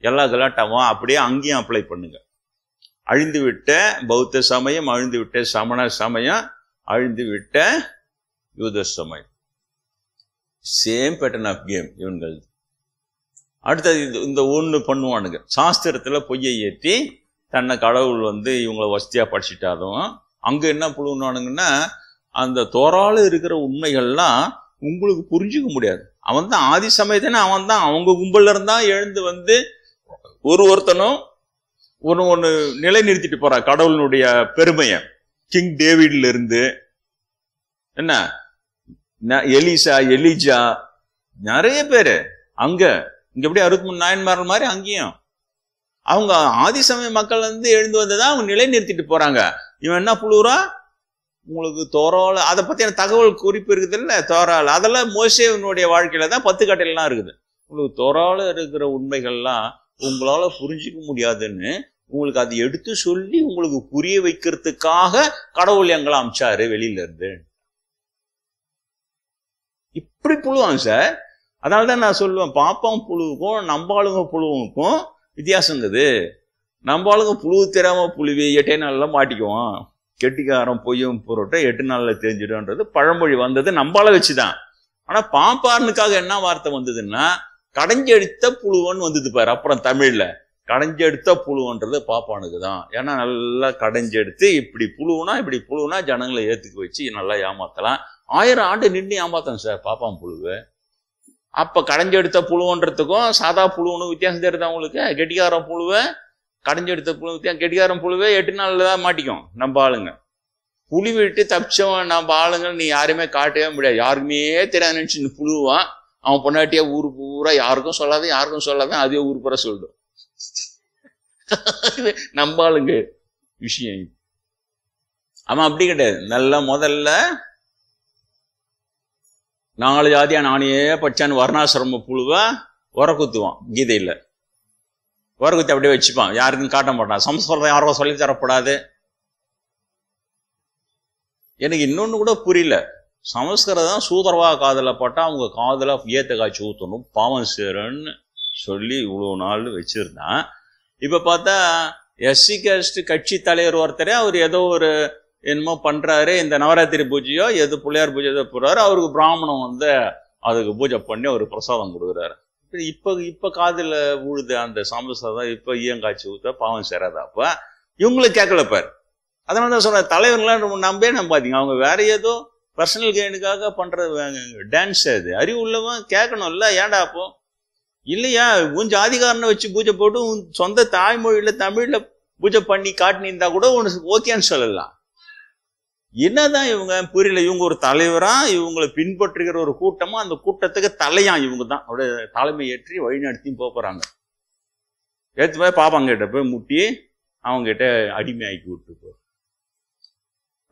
எல்லா கலாட்டாவும் அப்படியே அங்கேயும் அப்ளை பண்ணுங்க. அழிந்து விட்ட பௌத்த சமயம், அழிந்து விட்ட சமண சமயம், அழிந்து விட்ட யூத சமயம். சேம் பேட்டர்ன் ஆஃப் கேம் இவன்கள். அடுத்தது இந்த ஒண்ணு பண்ணுவானுங்க. சாஸ்திரத்துல பொய்யை ஏற்றி தன்னை கடவுள் வந்து இவங்களை வசதியா படிச்சுட்டாலும் அங்க என்ன புழுவானுங்கன்னா அந்த தோறால இருக்கிற உண்மைகள்லாம் உங்களுக்கு புரிஞ்சுக்க முடியாது. அவன் தான் ஆதி சமயத்தின அவன் தான் அவங்க கும்பல்ல இருந்தா எழுந்து வந்து ஒருத்தனும் ஒண்ணு நிலை நிறுத்திட்டு போறான் கடவுளுடைய பெருமையை. கிங் டேவிட்ல இருந்து என்ன எலிஜா நிறைய பேரு இங்க எப்படி 63 நாயன்மார்கள் மாதிரி அங்கேயும் அவங்க ஆதிசமய மக்கள் எழுந்து வந்ததான் அவங்க நிலைநிறுத்திட்டு போறாங்க. இவன் என்ன புழுறா உங்களுக்கு தோரால் அதை பத்தியான தகவல் குறிப்பு இருக்குது இல்ல, தோரால் அதெல்லாம் மோசேவனுடைய வாழ்க்கையில தான் 10 கட்டளைலாம் இருக்குது. உங்களுக்கு தோரால இருக்கிற உண்மைகள்லாம் உங்களால புரிஞ்சிக்க முடியாதுன்னு உங்களுக்கு அதை எடுத்து சொல்லி உங்களுக்கு புரிய வைக்கிறதுக்காக கடவுள் எங்களை அமிச்சாரு வெளியில இருந்து. இப்படி புழுவாங்க சார். அதனாலதான் நான் சொல்லுவேன், பாப்பாம் புழுவுக்கும் நம்பாளுங்க புழுவுக்கும் வித்தியாசங்குது. நம்பாளுங்க புழு தெரியாம புழுவி 8 நாள்ல மாட்டிக்குவோம், கெட்டிக்காரம் பொய்யும் பொருட்டை 8 நாள்ல தெரிஞ்சிடும்ன்றது பழமொழி வந்தது நம்பால வச்சுதான். ஆனா பாப்பானுக்காக என்ன வார்த்தை வந்ததுன்னா கடைஞ்செடுத்த புழுவன் வந்தது பாரு. அப்புறம் தமிழ்ல கடைஞ்செடுத்த புழுவன்றது பாப்பானுக்கு தான். ஏன்னா நல்லா கடைஞ்செடுத்து இப்படி புழுவுனா ஜனங்களை ஏத்துக்க வச்சு நல்லா ஏமாத்தலாம். 1000 ஆண்டு நின்று ஏமாத்தம் சார் பாப்பான் புழுவை. அப்ப கடைஞ்செடுத்த புழுவன்றதுக்கும் சாதா புழுவனும் வித்தியாசம் தெரியுது அவங்களுக்கு. கெட்டிக்காரம் புழுவை கடைஞ்செடுத்த புழு வித்தியாசம். கெட்டிக்காரம் புழுவை 8 நாள்ல தான் மாட்டிக்கும் நம்ம ஆளுங்க. புளி விட்டு தப்பிச்சவன் நம்ம ஆளுங்க நீ யாருமே காட்டவே முடியாது. யாருக்குமே தெரியாது நினைச்சு புழுவான். அவன் பொண்டாட்டியா ஊரு பூரா யாருக்கும் சொல்லாத அதே ஊர் பூரா சொல்லிடும். நம்ம ஆளுங்க விஷயம். அவன் அப்படி கிடையாது. நல்லா முதல்ல 4 ஜாதியா நானே பச்சான்னு வர்ணாசிரம புழுவை உரக்குத்துவான். கீதையில உரக்குத்தி அப்படியே வச்சுப்பான், யாருக்கும் காட்ட மாட்டான். சமஸ்கிருதம் யாரும் சொல்லி தரப்படாது. எனக்கு இன்னொன்னு கூட புரியல, சமஸ்கிருதம் சூதரவா காதல பட்டா அவங்க காதல ஏத்த காய்ச்சி ஊத்தணும் பாவம் சேருன்னு சொல்லி இவ்வளவு நாள் வச்சிருந்தான். இப்ப பார்த்தா எஸ்சி காஸ்ட் கட்சி தலைவர் ஒருத்தரே அவர் ஏதோ ஒரு என்னமோ பண்றாரு, இந்த நவராத்திரி பூஜையோ எது பிள்ளையார் பூஜை எதோ போறாரு, அவருக்கு பிராமணம் அதுக்கு பூஜை பண்ணி ஒரு பிரசாதம் கொடுக்குறாரு. இப்ப காதுல ஊழுது அந்த சமஸ்கிருதம். இப்ப ஈயங்காய்ச்சி ஊத்த பாவம் சேராதா? அப்ப இவங்களுக்கு கேட்கலப்பாரு. அதனால தான் சொல்ற தலைவர்கள்லாம் நம்பாதீங்க. அவங்க வேற ஏதோ பர்சனல் கெயினுக்காக பண்றது டான்ஸ். அது அறிவு உள்ளவன் கேட்கணும்ல. ஏன்டா அப்போ இல்லையா உன் ஜாதிகாரனை வச்சு பூஜை போட்டு உன் சொந்த தாய்மொழியில தமிழ்ல பூஜை பண்ணி காட்டினிருந்தா கூட உனக்கு ஓகேன்னு சொல்லலாம். என்னதான் இவங்க புரியல. இவங்க ஒரு தலைவரா, இவங்களை பின்பற்றுகிற ஒரு கூட்டமா, அந்த கூட்டத்துக்கு தலையா இவங்க தான் அப்படியே தலைமை ஏற்றி வழி நடத்தியும் போறாங்க. ஏற்று போய் பாப்பாங்க கிட்ட போய் முட்டி அவங்க கிட்ட அடிமை ஆக்கி விட்டு போ.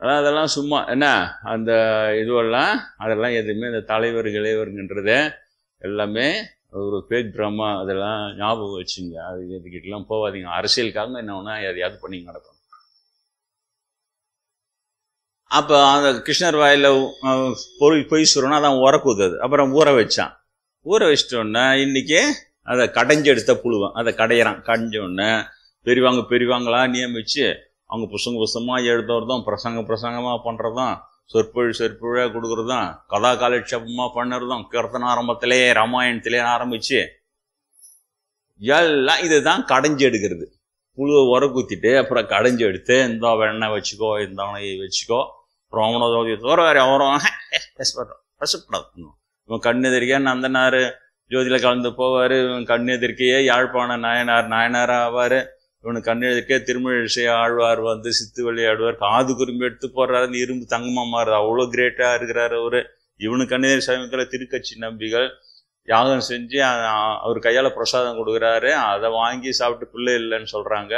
அதெல்லாம் சும்மா என்ன அந்த இதுவெல்லாம் அதெல்லாம் எதுவுமே இந்த தலைவர் இளைவருங்கன்றத எல்லாமே ஒரு ஃபேக் ட்ராமா. அதெல்லாம் ஞாபகம் வச்சுங்க. அது எதுக்கிட்டலாம் போகாதீங்க. அரசியலுக்காக என்ன ஒன்னா எதையாவது பண்ணி நடக்கும். அப்ப அந்த கிருஷ்ணர் வாயில பொய் சொல்றோன்னா அதான் உரக்குது. அப்புறம் ஊற வச்சான். ஊற வச்சிட்டோன்னா இன்னைக்கு அதை கடைஞ்செடுத்த புழுவன் அதை கடையிறான். கடைஞ்சோடனே பெரியவாங்களா நியமிச்சு அவங்க புஸ்தகமா எழுதுறதும் பிரசங்கமா பண்றதும் சொற்பொழிவா கொடுக்கறதும் கதா காலட்சேபமா பண்ணுறதும் கீர்த்தன ஆரம்பத்திலே ராமாயணத்திலே ஆரம்பிச்சு எல்லாம் இதுதான் கடைஞ்சு எடுக்கிறது. புழுவை உரக்குத்திட்டு அப்புறம் கடைஞ்சு எடுத்து இந்த வெண்ணெய் வச்சுக்கோ, இந்த வச்சுக்கோ, தவிர வேற அவரும் கஷ்டப்படாது. இவன் கண்ணு எதிர்க்கையா நந்தனாரு ஜோதியில கலந்து போவாரு. இவன் கண்ணு எதிர்க்கையே யாழ்ப்பாண நாயனாரா ஆவாரு. இவனுக்கு கண்ணு எதிர்க்கே திருமழிசை ஆழ்வார் சித்து விளையாடுவார். காது குறும்பு எடுத்து போடுறாரு, இரும்பு தங்கமா மாறுது. அவ்வளவு கிரேட்டா இருக்கிறாரு அவரு. இவனுக்கு கண்ணு எதிர் சமயத்துல திருக்கட்சி நம்பிகள் யாகம் செஞ்சு அவர் கையால பிரசாதம் கொடுக்குறாரு. அதை வாங்கி சாப்பிட்டு பிள்ளை இல்லைன்னு சொல்றாங்க.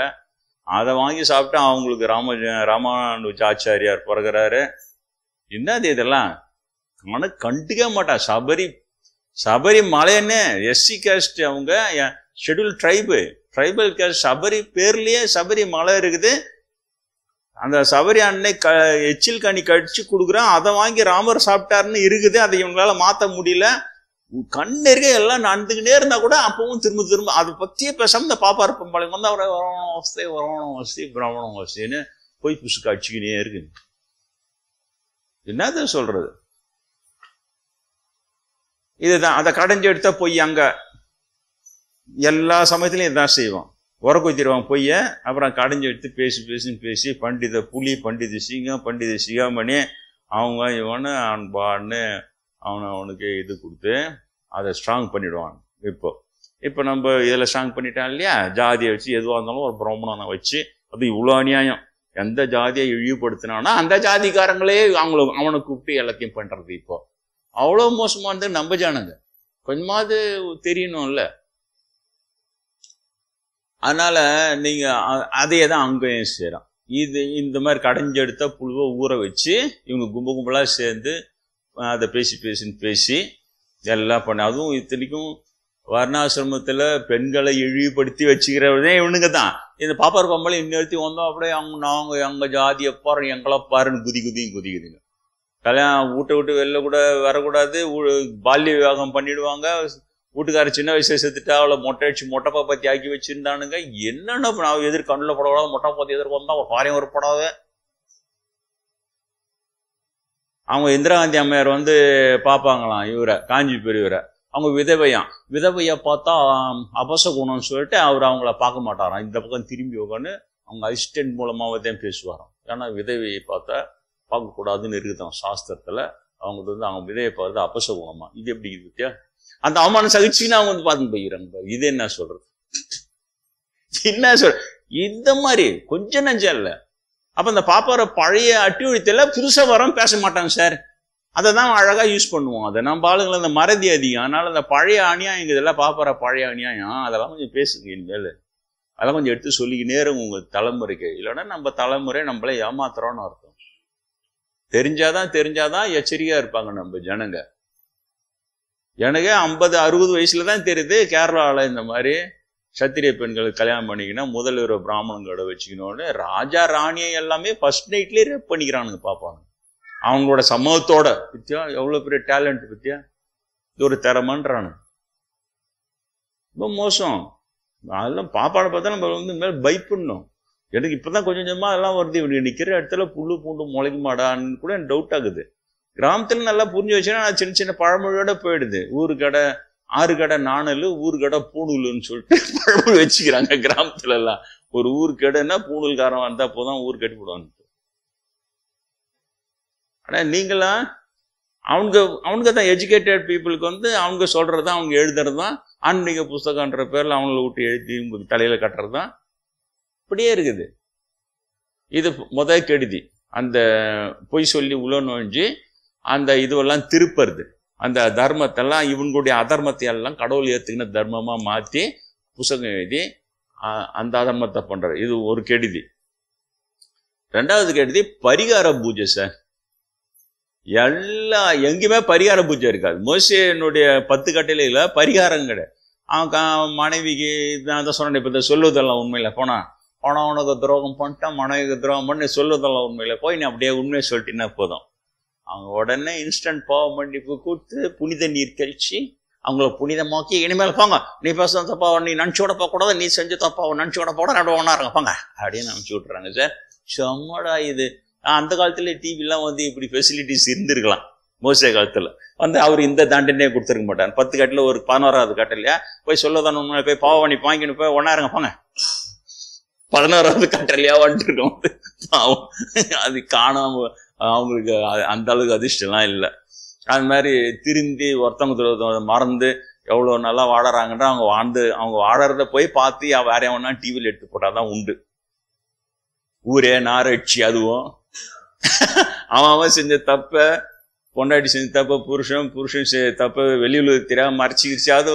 அதை வாங்கி சாப்பிட்டு அவங்களுக்கு ராமானுஜாச்சாரியார் பிறகுறாரு. என்னது இதெல்லாம் கண்டுக்க மாட்டா. சபரி மலைன்னு எஸ்சி காஸ்ட், அவங்க ஷெட்யூல் ட்ரைபல் காஸ்ட். சபரி பேர்லயே சபரி மலை இருக்குது. அந்த சபரி அன்னை எச்சில் கனி கடிச்சு கொடுக்குறான். அதை வாங்கி ராமர் சாப்பிட்டாருன்னு இருக்குது. அதை இவங்களால மாத்த முடியல. கண்ணெருக எல்லாம் நடந்துக்கிட்டே இருந்தா கூட அப்பவும் திரும்ப அதை பத்தியே பேசாம இந்த பாப்பா இருப்பாங்க அவரை வரவணம் வசதி பிராமணம் வசதின்னு போய் புசுக்கு அடிச்சுக்கினே இருக்கு. என்னது சொல்றது? இதுதான் அதை கடைஞ்சு எடுத்தா போய் அங்க எல்லா சமயத்திலையும் இதான் செய்வான். உரக்குத்திடுவான் பொய்ய. அப்புறம் கடைஞ்சு எடுத்து பேசி பண்டித சிகாமணி அவங்க இவனு அன்பான்னு அவனுக்கு இது கொடுத்து அதை ஸ்ட்ராங் பண்ணிடுவான். இப்போ நம்ம இதில் ஸ்ட்ராங் பண்ணிட்டான் இல்லையா, ஜாதியை வச்சு எதுவாக இருந்தாலும் ஒரு பிராமணனை வச்சு. அது இவ்வளோ அநியாயம். எந்த ஜாதியை இழிவுபடுத்தினானோ அந்த ஜாதிக்காரங்களே அவனை கூப்பிட்டு எல்லாத்தையும் பண்றது. இப்போ அவ்வளவு மோசமானது நம்ம ஜனங்க, கொஞ்சமாவது தெரியணும்ல. அதனால நீங்க அதையே தான் அங்கேயும் செய்யறான். இது இந்த மாதிரி கடைஞ்செடுத்த புழுவை ஊற வச்சு இவங்க கும்பலா சேர்ந்து அதை பேசி எல்லாம் பண்ண. அதுவும் இத்தனைக்கும் வர்ணாசிரமத்துல பெண்களை இழிவுபடுத்தி வச்சுக்கிறவதே இவனுங்க தான். இந்த பாப்பார் பம்பளை இன்னொருத்தி வந்தோம் அப்படியே நாங்க எங்க ஜாதியை பாரு எங்களை பாருன்னு குதிக்குதுங்க. கல்யாணம் விட்டு வெளில கூட வரக்கூடாது, பால்ய விவாகம் பண்ணிடுவாங்க. வீட்டுக்காரர் சின்ன வயசுல செத்துட்டா அவளை மொட்டை அடிச்சு மொட்டை பாப்பாத்தி ஆக்கி வச்சிருந்தானுங்க. என்னென்ன நான் எதிர் கண்ணில் படக்கூடாது, மொட்டை பாத்தி எதிர்க்கு வந்தா ஒரு காரியம் வரப்படாத. அவங்க இந்திரா காந்தி அம்மையார் வந்து பார்ப்பாங்களாம் இவரை, காஞ்சி பெரியவரை. அவங்க விதவையா பார்த்தா அபச குணம்னு சொல்லிட்டு அவங்கள பார்க்க மாட்டாராம். இந்த பக்கம் திரும்பி உட்காந்து அவங்க அசிஸ்டன்ட் மூலமாகத்தான் பேசுவாராம். ஏன்னா விதவையை பார்த்தா பார்க்கக்கூடாதுன்னு இருக்குதான் சாஸ்திரத்துல. அவங்களுக்கு வந்து அவங்க விதையை பார்த்து அபச குணமா. இது எப்படி இருக்கியா அந்த அவமானம் சகிச்சுன்னு அவங்க வந்து பார்த்துன்னு போய்கிறாங்க. இது என்ன சொல்றது, என்ன சொல்ற இந்த மாதிரி கொஞ்சம் நஞ்சம் இல்லை. அப்ப இந்த பாப்பார பழைய அட்டியொழித்துல புதுசா வரோம் பேச மாட்டாங்க சார். அதை தான் அழகா யூஸ் பண்ணுவோம். அதை நம்ம ஆளுங்களை இந்த மறதி அதிகம். அதனால இந்த பழைய அநியாயம் இதெல்லாம் பாப்பார பழைய அநியாயம் அதெல்லாம் கொஞ்சம் பேசுங்க. இனிமேல் அதெல்லாம் கொஞ்சம் எடுத்து சொல்லிக்கினே இருக்கும் உங்க தலைமுறைக்கு. இல்லைன்னா நம்ம தலைமுறை நம்மள ஏமாத்துறோம்னு அர்த்தம். தெரிஞ்சாதான் எச்சரிக்கையா இருப்பாங்க நம்ம ஜனங்க. எனக்கு 50-60 வயசுலதான் தெரியுது கேரளாவில் இந்த மாதிரி சத்திரிய பெண்களுக்கு கல்யாணம் பண்ணிக்கினா முதல்வர் பிராமணங்களோட வச்சுக்கணும்னு ராஜா ராணியை எல்லாமே ஃபர்ஸ்ட் நைட்லயே ரேப் பண்ணிக்கிறானுங்க. பார்ப்பாங்க அவங்களோட சமூகத்தோட. பத்தியா எவ்வளவு பெரிய டேலண்ட், பத்தியா இது ஒரு திறமன்றானு. ரொம்ப மோசம். அதெல்லாம் பாப்பாடை பார்த்தா நம்ம வந்து மேல பயப்படணும். எனக்கு இப்பதான் கொஞ்சமா அதெல்லாம் வருது. இவனுக்கு நிக்கிற இடத்துல புல்லு பூண்டு முளைக்க மாடான்னு கூட எனக்கு டவுட் ஆகுது. கிராமத்துல நல்லா புரிஞ்சு வச்சுன்னா சின்ன சின்ன பழமொழியோட போயிடுது. ஊரு கடை 6 கடை நாணல், ஊரு கடை பூணூலுன்னு சொல்லிட்டு பழமொழி வச்சுக்கிறாங்க கிராமத்துல எல்லாம். ஒரு ஊர் கடைன்னா பூணூல்காரன் வந்தா போதான் ஊர் கட்டி போடுவாங்க. ஆனா நீங்களா அவனுக்கு தான் எஜுகேட்டட் பீப்புளுக்கு வந்து அவங்க சொல்றதுதான், அவங்க எழுதுறதுதான், ஆன்மீக புஸ்தகன்ற பேர்ல அவங்கள விட்டு எழுதி உங்களுக்கு தலையில கட்டுறதுதான் இப்படியே இருக்குது. இது முதல் கெடுதி. அந்த பொய் சொல்லி உள்ள நோஞ்சு அந்த இதுவெல்லாம் திருப்பறது, அந்த தர்மத்தெல்லாம் இவங்களுடைய அதர்மத்தை எல்லாம் கடவுள் ஏத்துக்கின தர்மமா மாத்தி புஸ்தகம் எழுதி அந்த அதர்மத்தை பண்றது. இது ஒரு கெடுதி. 2வது கெடுதி பரிகார பூஜை. சார் எங்கேயுமே பரிகார பூஜை இருக்காது. மோசேனுடைய 10 கட்டளையில பரிகாரம் கிடையாது. அவன் மனைவிக்கு நான் தான் சொன்னேன், இப்ப சொல்லுவதெல்லாம் உண்மையில போனா உனக்கு துரோகம் பண்ணிட்டான், மனைவிக்கு துரோகம் பண்ணி சொல்லுவதெல்லாம் உண்மையில போய் நீ அப்படியே உண்மையை சொல்லிட்டீங்கன்னா போதும். அவங்க உடனே இன்ஸ்டன்ட் பாவ மன்னிப்பு கொடுத்து புனித நீர் கழிச்சு அவங்கள புனிதமாக்கி இனிமேல் போங்க, நீ பேச தப்பா நீ நினச்சோட போகக்கூடாது, நீ செஞ்ச தப்பா நினச்சோட போட நடு ஒன்றா இருங்க போங்க அப்படின்னு நினச்சி விட்டுறாங்க. சார் செம்மடா இது. அந்த காலத்துல டிவிலாம் வந்து இப்படி ஃபெசிலிட்டிஸ் இருந்திருக்கலாம். மோசே காலத்துல வந்து அவர் இந்த தாண்டனே கொடுத்துருக்க மாட்டார். 10 கட்டில ஒரு 11வது கட்டலையா போய் சொல்லதான உண்மை போய் பாவணி வாங்கின்னு போய் ஒன்னா இருங்க போங்க 11வது கட்டலையா வந்துட்டு இருக்கோம். பாவம் அது காணாம அவங்களுக்கு அந்த அளவுக்கு அதிர்ஷ்டம்லாம் இல்லை. அது மாதிரி திருந்தி ஒருத்தவங்க மறந்து எவ்வளவு நல்லா வாழறாங்கன்ற அவங்க வாழறத போய் பார்த்து வேற எவனா டிவியில் எடுத்து போட்டாதான் உண்டு. ஊரே நாரட்சி. அதுவும் அவன் செஞ்ச தப்ப பொண்டாட்டி செஞ்ச தப்ப புருஷன் செஞ்ச தப்ப வெளியுள்ள தெரியாம மறைச்சிக்கிச்சு. அது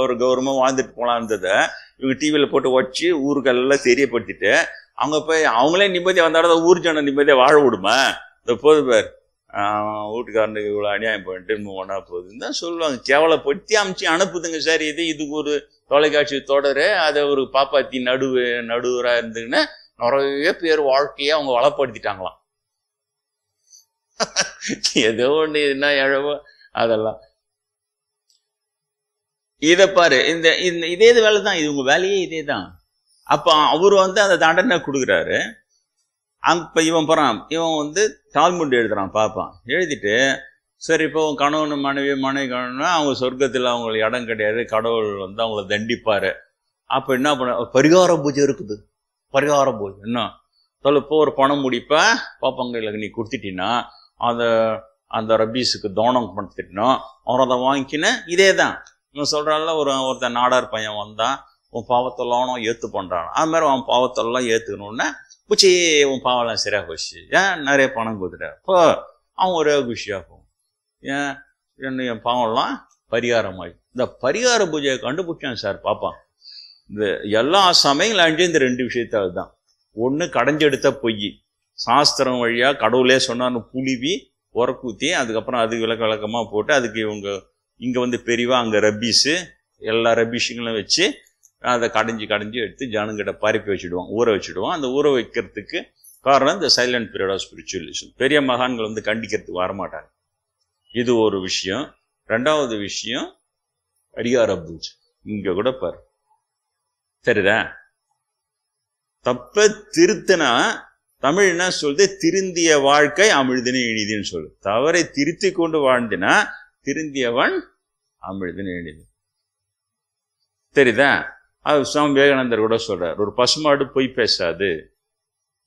ஒரு கௌரவமா வாழ்ந்துட்டு போலான்றத இவங்க டிவியில போட்டு வச்சு ஊருக்கெல்லாம் தெரியப்படுத்திட்டு அவங்க போய் அவங்களே நிம்மதியா வந்தாட ஊர் ஜனம் நிம்மதியா வாழ விடுமா? இந்த போது பேர் வீட்டுக்காரனுக்கு இவ்வளவு அநியாயம் பண்ணிட்டு ஒன்னா போகுதுன்னு தான் சொல்லுவாங்க. கேவலப்படுத்தி அமைச்சு அனுப்புதுங்க. சார் இதுக்கு ஒரு தொலைக்காட்சி தொடரு, அதை ஒரு பாப்பாத்தி நடுவரா இருந்துங்கன்னா நிறைய பேர் வாழ்க்கைய அவங்க வளப்படுத்திட்டாங்களாம். ஏதோ ஒண்ணு என்ன எழவோ அதெல்லாம். இத பாரு, இதே வேலை தான், இது உங்க வேலையே இதே தான். அப்ப அவரு வந்து அந்த தண்டனை கொடுக்குறாரு. அப்ப இவன் போறான், இவன் வந்து தால்முண்டு எழுதுறான், பார்ப்பான். எழுதிட்டு சரி இப்போ கணவன் மனைவி கணவன்னா அவங்க சொர்க்கத்துல அவங்களுக்கு இடம் கிடையாது, கடவுள் வந்து அவங்கள தண்டிப்பாரு. அப்ப என்ன பண்ண, பரிகார பூஜை இருக்குது. பரிகார பூஜை என்ன இப்போ ஒரு பணம் முடிப்ப பாப்பாங்க நீ கொடுத்துட்டீங்கன்னா அந்த ரபீஸுக்கு தோனம் கொடுத்துட்டீங்கன்னா அவன் அதை வாங்கிக்கின்னு இதே தான் இவன் சொல்றான்ல. ஒருத்தன் நாடார் பையன் வந்தான், உன் பாவத்தெல்லாம் ஏத்து பண்றான். அது மாதிரி அவன் பாவத்தெல்லாம் ஏத்துக்கணும்னா பூச்சி உன் பாவெல்லாம் சரியா போச்சு, ஏன் நிறைய பணம் கொடுத்துட்ட, இப்போ அவன் ஒரே குஷியா போகும், ஏன் என்ன என் பாவம்லாம் பரிகாரமாயி. இந்த பரிகார பூஜையை கண்டுபிடிச்சான் சார் பாப்பான். இந்த எல்லா சமயங்களும் அழிஞ்சு இந்த 2 விஷயத்தால் தான். ஒன்று கடைஞ்செடுத்த பொய், சாஸ்திரம் வழியா கடவுளே சொன்னான்னு புளிவி உரக்கூத்தி அதுக்கப்புறம் அதுக்கு விளக்கமாக போட்டு அதுக்கு இங்கே வந்து பெரியவா அங்கே ரப்பீஸு எல்லா ரப்பீஸுங்களும் வச்சு அதை கடைஞ்சி எடுத்து ஜனங்கிட்ட பரப்பி வச்சுடுவான், ஊற வச்சுடுவான். அந்த ஊற வைக்கிறதுக்கு காரணம் இந்த சைலண்ட் பீரியட் ஆஃப் ஸ்பிரிச்சுவலிசம். பெரிய மகான்கள் வந்து கண்டிக்கிறதுக்கு வரமாட்டாங்க. இது ஒரு விஷயம். 2வது விஷயம் பரிகார பூஜை. இங்க கூட பாரு, சரிதா? தப்ப திருத்தினா தமிழ் என்ன சொல்லுது? திருந்திய வாழ்க்கை அமிழ்தினு இனிதுன்னு சொல்லு. தவறை திருத்தி கொண்டு வாழ்ந்தினா திருந்தியவன் அமிழ்தினு இனிது. தெரியுதா? அது சுவாமி விவேகானந்தர் கூட சொல்றார், ஒரு பசுமாடு பொய் பேசாது,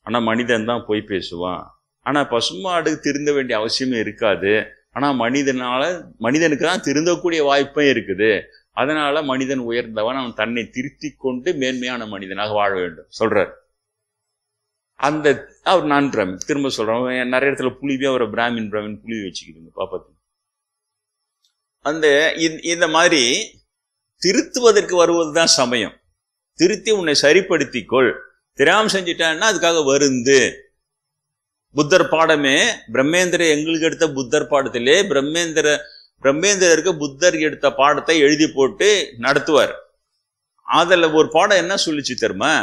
ஆனா மனிதன் தான் பொய் பேசுவான். ஆனா பசுமாடு திருந்த வேண்டிய அவசியமே இருக்காது, ஆனா மனிதனுக்கு தான் திருந்தக்கூடிய வாய்ப்பும் இருக்குது. அதனால மனிதன் உயர்ந்தவன், அவன் தன்னை திருத்தி கொண்டு மேன்மையான மனிதனாக வாழ வேண்டும் சொல்றார். அந்த அவர் நான் பிராமின், திரும்ப சொல்றேன், நிறைய இடத்துல புலிவே அவரை பிராமின் புலி வச்சுக்கிதுங்க பாப்பத்து. அந்த இந்த மாதிரி திருத்துவதற்கு வருவதுதான் சமயம். திருத்தி உன்னை சரிப்படுத்திக்கொள். தெரியாம செஞ்சுட்டான்னா அதுக்காக வருந்து. புத்தர் பாடமே பிரம்மேந்திர எங்களுக்கு எடுத்த புத்தர் பாடத்திலே பிரம்மேந்திரருக்கு புத்தர் எடுத்த பாடத்தை எழுதி போட்டு நடத்துவார். அதுல ஒரு பாடம் என்ன சொல்லிச்சு தெரியுமா?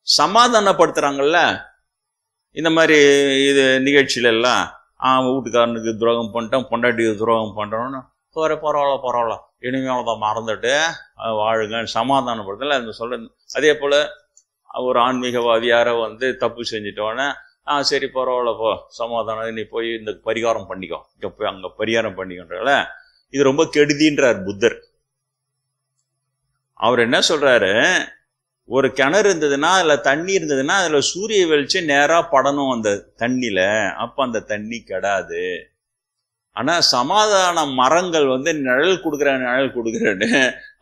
சமாதானப்படுத்துறாங்கல்ல இந்த மாதிரி இது நிகழ்ச்சியில எல்லாம், வீட்டுக்காரனுக்கு துரோகம் பண்ணிட்டோம், பொண்டாட்டிக்கு துரோகம் பண்றோம்னு பரவாயில்ல இனிமேல்தான் மறந்துட்டு வாழுங்க சமாதானப்படுத்தல அந்த சொல்ற. அதே போல ஒரு ஆன்மீகவாதி யாரோ வந்து தப்பு செஞ்சுட்டோன்னே சரி பரவாயில்ல போ சமாதானம், நீ போய் இந்த பரிகாரம் பண்ணிக்கோ, இங்க போய் அங்க பரிகாரம் பண்ணிக்கோன்றல. இது ரொம்ப கெடுதின்றார் புத்தர். அவர் என்ன சொல்றாரு, ஒரு கிணறு இருந்ததுன்னா அதுல தண்ணி இருந்ததுன்னா அதுல சூரிய வெளிச்சம் நேரா படணும் அந்த தண்ணியில, அப்ப அந்த தண்ணி கெடாது. ஆனா சமாதான மரங்கள் வந்து நிழல் கொடுக்குறேன்னு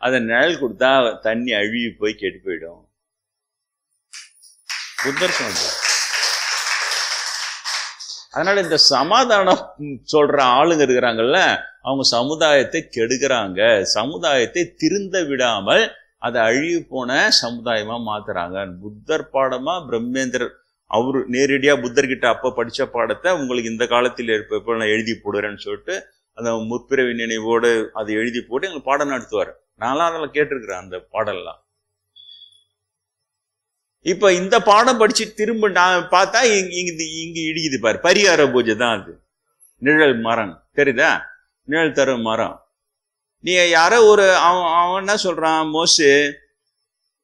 அதை நிழல் கொடுத்தா தண்ணி அழுகி போய் கெட்டு போயிடும். புத்தர் சொல்றார். அதனால இந்த சமாதானம் சொல்ற ஆளுங்க இருக்கிறாங்கல்ல, அவங்க சமுதாயத்தை கெடுக்கிறாங்க. சமுதாயத்தை திருந்த விடாமல் அதை அழிவு போன சமுதாயமா மாத்துறாங்க. புத்தர் பாடமா பிரம்மேந்திரர் அவரு நேரடியா புத்தர்கிட்ட அப்ப படிச்ச பாடத்தை உங்களுக்கு இந்த காலத்தில் இருப்ப நான் எழுதி போடுறேன்னு சொல்லிட்டு அந்த முற்பிறவி நினைவோடு அதை எழுதி போட்டு எங்களுக்கு பாடம் நடத்துவார். நான்லாம் அதெல்லாம் கேட்டிருக்கிறேன் அந்த பாடல்லாம். இப்ப இந்த பாடம் படிச்சு திரும்ப நான் பார்த்தா இங்க இடிக்குது பாரு, பரிகார பூஜை தான் அது. நிழல் மரம் தெரியுதா? நிழல் தரும் மரம். நீ யாரோ ஒரு அவன் என்ன சொல்றான், மோசு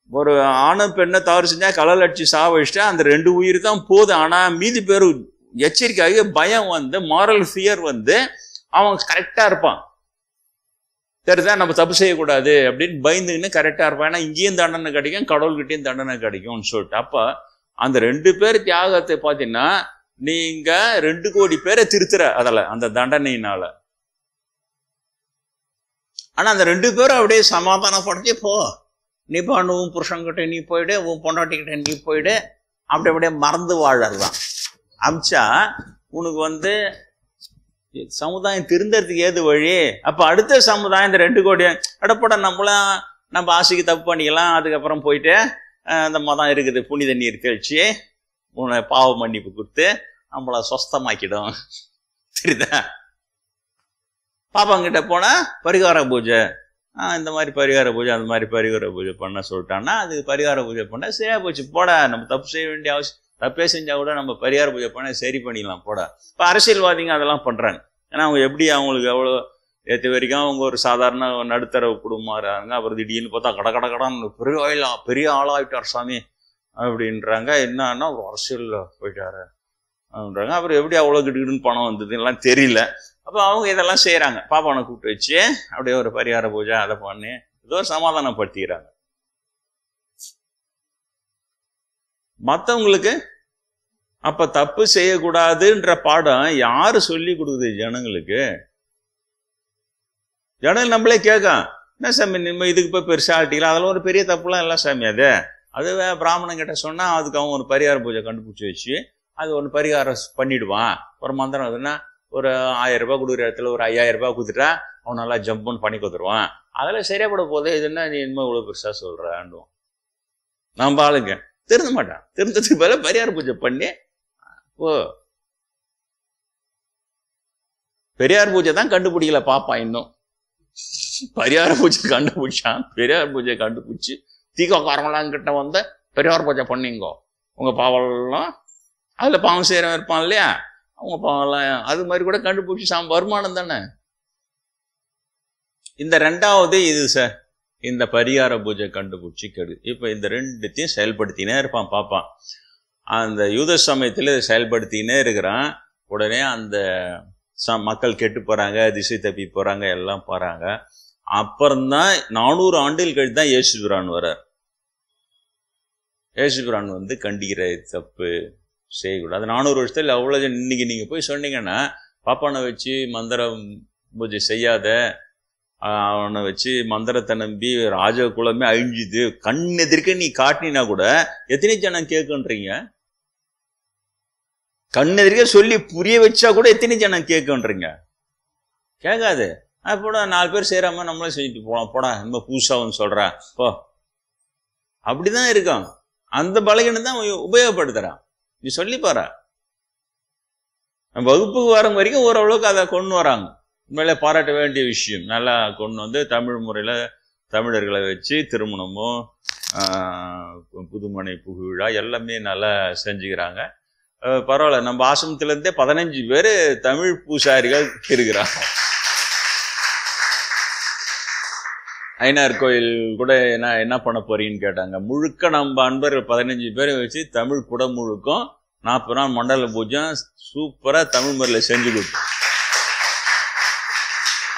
ஒரு ஆணை பெண்ணை தவறு செஞ்சா கலல் அடிச்சு சாவடிச்சுட்டா அந்த 2 உயிர் தான் போதும். ஆனா மீதி பேர் எச்சரிக்கையாக பயம் வந்து மாரல் ஃபியர் வந்து அவன் கரெக்டா இருப்பான். தெரியுதா? நம்ம தப்பு செய்யக்கூடாது அப்படின்னு பயந்துன்னு கரெக்டா இருப்பான். ஏன்னா இங்கேயும் தண்டனை கிடைக்கும், கடவுள்கிட்டையும் தண்டனை கிடைக்கும்னு சொல்லிட்டு. அப்ப அந்த 2 பேர் தியாகத்தை பார்த்தீங்கன்னா நீங்க 2 கோடி பேரை திருத்துற அதில் அந்த தண்டனையினால. ஆனா அந்த 2 பேரும் அப்படியே சமாதானப்படுத்தி போ, நீ பாண்டு உன் புருஷன்கிட்ட நீ போயிடு, உன் பொண்டாட்டிக்கிட்ட நீ போயிடு, அப்படியே மறந்து வாழறதான் அமிச்சா உனக்கு வந்து சமுதாயம் திருந்தறதுக்கு ஏது வழி? அப்ப அடுத்த சமுதாயம் இந்த 2 கோடி அடப்பட நம்ம ஆசைக்கு தப்பு பண்ணிக்கலாம், அதுக்கப்புறம் போயிட்டு அந்த மதம் இருக்குது புனித நீர் கழிச்சு உன்னை பாவ மன்னிப்பு கொடுத்து நம்மளை சொஸ்தமாக்கிடும். சரிதா? பாப்பாங்கிட்ட போனா பரிகார பூஜை, இந்த மாதிரி பரிகார பூஜை அந்த மாதிரி பரிகார பூஜை பண்ண சொல்லிட்டான்னா அது பரிகார பூஜை பண்ண சரியா போச்சு. போடா, நம்ம தப்பு செய்ய வேண்டிய அவசியம், தப்பே செஞ்சா கூட நம்ம பரிகார பூஜை பண்ண சரி பண்ணிக்கலாம் போடா. இப்போ அரசியல்வாதிங்க அதெல்லாம் பண்றாங்க. ஏன்னா அவங்க எப்படி அவங்களுக்கு எவ்வளோ ஏற்ற வரைக்கும் அவங்க ஒரு சாதாரண நடுத்தர குடும்பமாறாங்க, அப்புறம் திடீர்னு பார்த்தா கடன்னு பெரிய ஆளாயிட்டார் சாமி அப்படின்றாங்க. என்னன்னா ஒரு அரசியல்ல போயிட்டாரு அப்படின்றாங்க. அப்புறம் எப்படி அவ்வளோ கிட்டுன்னு பணம் வந்ததுலாம் தெரியல. அப்போ அவங்க இதெல்லாம் செய்யறாங்க. பாப்பானை கூப்பிட்டு வச்சு அப்படியே ஒரு பரிகார பூஜை அதை பண்ணி ஏதோ சமாதானப்படுத்திக்கிறாங்க. மற்றவங்களுக்கு அப்ப தப்பு செய்யக்கூடாதுன்ற பாடம் யாரு சொல்லி கொடுக்குது ஜனங்களுக்கு? ஜனங்கள் நம்மளே கேட்கும், என்ன சாமி நம்ம இதுக்கு போய் பெருசாட்டிக்கலாம், அதெல்லாம் ஒரு பெரிய தப்புலாம் இல்லை சாமி. அது அதுவே பிராமணன் கிட்ட சொன்னா அதுக்கு அவன் ஒரு பரிகார பூஜை கண்டுபிடிச்சி வச்சு அது ஒன்று பரிகாரம் பண்ணிடுவான். ஒரு மந்திரம் அதுன்னா ஒரு 1000 ரூபாய் கொடுக்குற இடத்துல ஒரு 5000 ரூபாய் கொடுத்துட்டா அவன் நல்லா ஜம்ப்னு பண்ணி கொடுத்துருவான். அதெல்லாம் சரியாப்பட போதே, இதுன்னா நீ இனிமே இவ்வளவு பெருசா சொல்றான்னுவோம். நம்ம ஆளுங்க திருந்த மாட்டான். திருந்ததுக்கு மேல பரிகார பூஜை பண்ணி பெரியார் பூஜை தான் கண்டுபிடிக்கல பாப்பா. இன்னும் பரிகார பூஜை கண்டுபிடிச்சான். பெரியார் பூஜை கண்டுபிடிச்சு தீகாக்காரங்களாம் கிட்ட வந்த பெரியார் பூஜை பண்ணிங்கோ, உங்க பாவெல்லாம் அதுல பாவம் செய்யறவன் இருப்பான் இல்லையா, அவங்க பாவம்லாம் அது மாதிரி கூட கண்டுபிடிச்சி வருமானம் தானே. இந்த ரெண்டாவது இது சார், இந்த பரிகார பூஜை கண்டுபிடிச்சி கெடு. இப்ப இந்த ரெண்டுத்தையும் செயல்படுத்தினே இருப்பான் பாப்பான். அந்த யூத சமயத்துல இதை செயல்படுத்தினே இருக்கிறான். உடனே அந்த மக்கள் கெட்டு போறாங்க, திசை தப்பி போறாங்க, எல்லாம் போறாங்க. அப்புறம்தான் 400 ஆண்டுகள் கழித்து தான் இயேசுபிரான் வர்றார். இயேசுபிரான் வந்து கண்டிக்கிற தப்பு செய்யக்கூடாது. 400 வருஷத்துல அவ்வளவு. இன்னைக்கு நீங்க போய் சொன்னீங்கன்னா பாப்பானை வச்சு மந்திரம் பூஜை செய்யாத, அவனை வச்சு மந்திரத்தை நம்பி ராஜ குலமே அழிஞ்சுது கண் எதிர்க்க நீ காட்டினா கூட எத்தனை ஜனம் கேட்குன்றீங்க? கண் எதிர்க்க சொல்லி புரிய வச்சா கூட எத்தனை ஜனம் கேட்குன்றீங்க? கேட்காது. அப்போட 4 பேர் செய்யறாம நம்மளும் செஞ்சுட்டு போலாம், போடா நம்ம புதுசாவும் சொல்றா போ, அப்படிதான் இருக்கும். அந்த பலகீனம் தான் உபயோகப்படுத்துறான். நீ சொல்லி பாரு. வகுப்புக்கு வர வரைக்கும் ஓரளவுக்கு அதை கொண்டு வராங்க. உண்மையிலே பாராட்ட வேண்டிய விஷயம். நல்லா கொண்டு வந்து தமிழ் முறையில தமிழர்களை வச்சு திருமணமும் புதுமனை புகுவிழா எல்லாமே நல்லா செஞ்சுக்கிறாங்க. பரவாயில்ல. நம்ம ஆசிரமத்துல இருந்தே 15 பேர் தமிழ் பூசாரிகள் இருக்கிறாங்க. ஐநார் கோயில் கூட என்ன பண்ண போறீங்கன்னு கேட்டாங்க. முழுக்க நம்ம அன்பர்கள் 15 பேரை வச்சு தமிழ் குட முழுக்கும் 40 நாள் மண்டல பூஜை சூப்பரா தமிழ் முறையில செஞ்சு கொடுத்தோம்.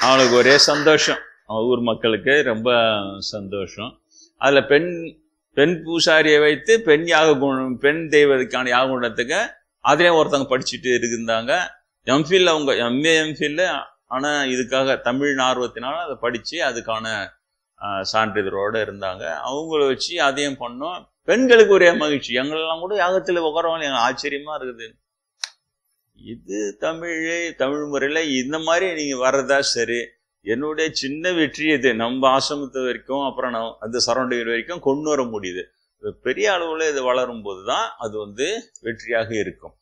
அவனுக்கு ஒரே சந்தோஷம், ஊர் மக்களுக்கு ரொம்ப சந்தோஷம். அதுல பெண் பூசாரியை வைத்து பெண் பெண் தெய்வத்துக்கான யாகுண்டத்துக்கு அதிலே ஒருத்தவங்க படிச்சுட்டு இருந்தாங்க. எம்ஃபில் அவங்க எம்ஏ ஆனா இதுக்காக தமிழ் ஆர்வத்தினால அதை படிச்சு அதுக்கான சான்றிதழோட இருந்தாங்க. அவங்கள வச்சு அதையும் பண்ணோம். பெண்களுக்கு ஒரே மகிழ்ச்சி. எங்களெல்லாம் கூட யாகத்துல உட்காரவங்க எங்க ஆச்சரியமா இருக்குது. இது தமிழ் முறையில இந்த மாதிரி நீங்க வர்றதா சரி. என்னுடைய சின்ன வெற்றி இது. நம்ம ஆசிரமத்து வரைக்கும் அப்புறம் அந்த சரௌண்டிங் வரைக்கும் கொண்டு வர முடியுது. பெரிய அளவுல இது வளரும் போதுதான் அது வந்து வெற்றியாக இருக்கும்.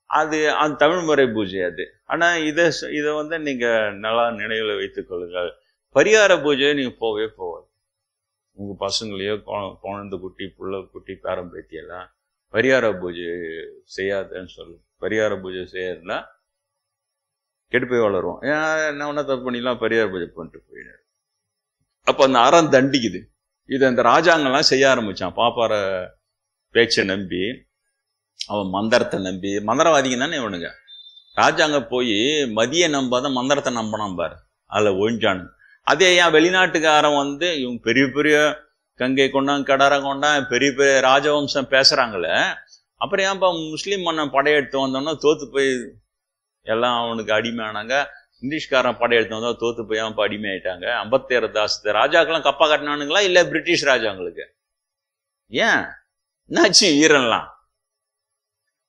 அது அந்த தமிழ் முறை பூஜை அது. ஆனா இதை வந்து நீங்க நல்லா நினைவுல வைத்துக் கொள்ளுங்கள். பரிகார பூஜையை நீங்க போகவே போகாது. உங்க பசங்களையோ குழந்தை குட்டி புள்ள குட்டி பேரம்பேத்தி எல்லாம் பரிகார பூஜை செய்யாதுன்னு சொல்லு. பரிகார பூஜை செய்யறதுனா கெட்டு போய் வளருவோம். என்ன ஒன்னா தப்பு பண்ணிடலாம், பரிகார பூஜை பண்ணிட்டு போயிடாரு. அப்ப அந்த அறம் தண்டிக்குது. இது அந்த ராஜாங்கெல்லாம் செய்ய ஆரம்பிச்சான். பாப்பார பேச்சை நம்பி, அவன் மந்திரத்தை நம்பி. மந்திரவாதிங்க தானே இவனுங்க. ராஜாங்க போய் மதிய நம்பாத மந்திரத்தை நம்பினான் பாரு, அதுல ஒழிஞ்சானு. அதே ஏன் வெளிநாட்டுக்காரன் வந்து இவங்க பெரிய பெரிய கங்கை கொண்டான் கடாரம் கொண்டான் பெரிய பெரிய ராஜவம்சம் பேசுறாங்களே, அப்புறம் ஏன்ப்பா முஸ்லீம் மன்னன் படையெடுத்து வந்தோன்னா தோத்து போய் எல்லாம் அவனுக்கு அடிமையானாங்க. இங்கிலீஷ்காரன் படையெடுத்து வந்தா தோத்து போய் ஏன்ப்பா அடிமை ஆயிட்டாங்க. 56 தாசத்தை ராஜாக்கெல்லாம் கப்பா கட்டினானுங்களா இல்ல பிரிட்டிஷ் ராஜாங்களுக்கு? ஏன் என்னாச்சு வீரன்லாம்?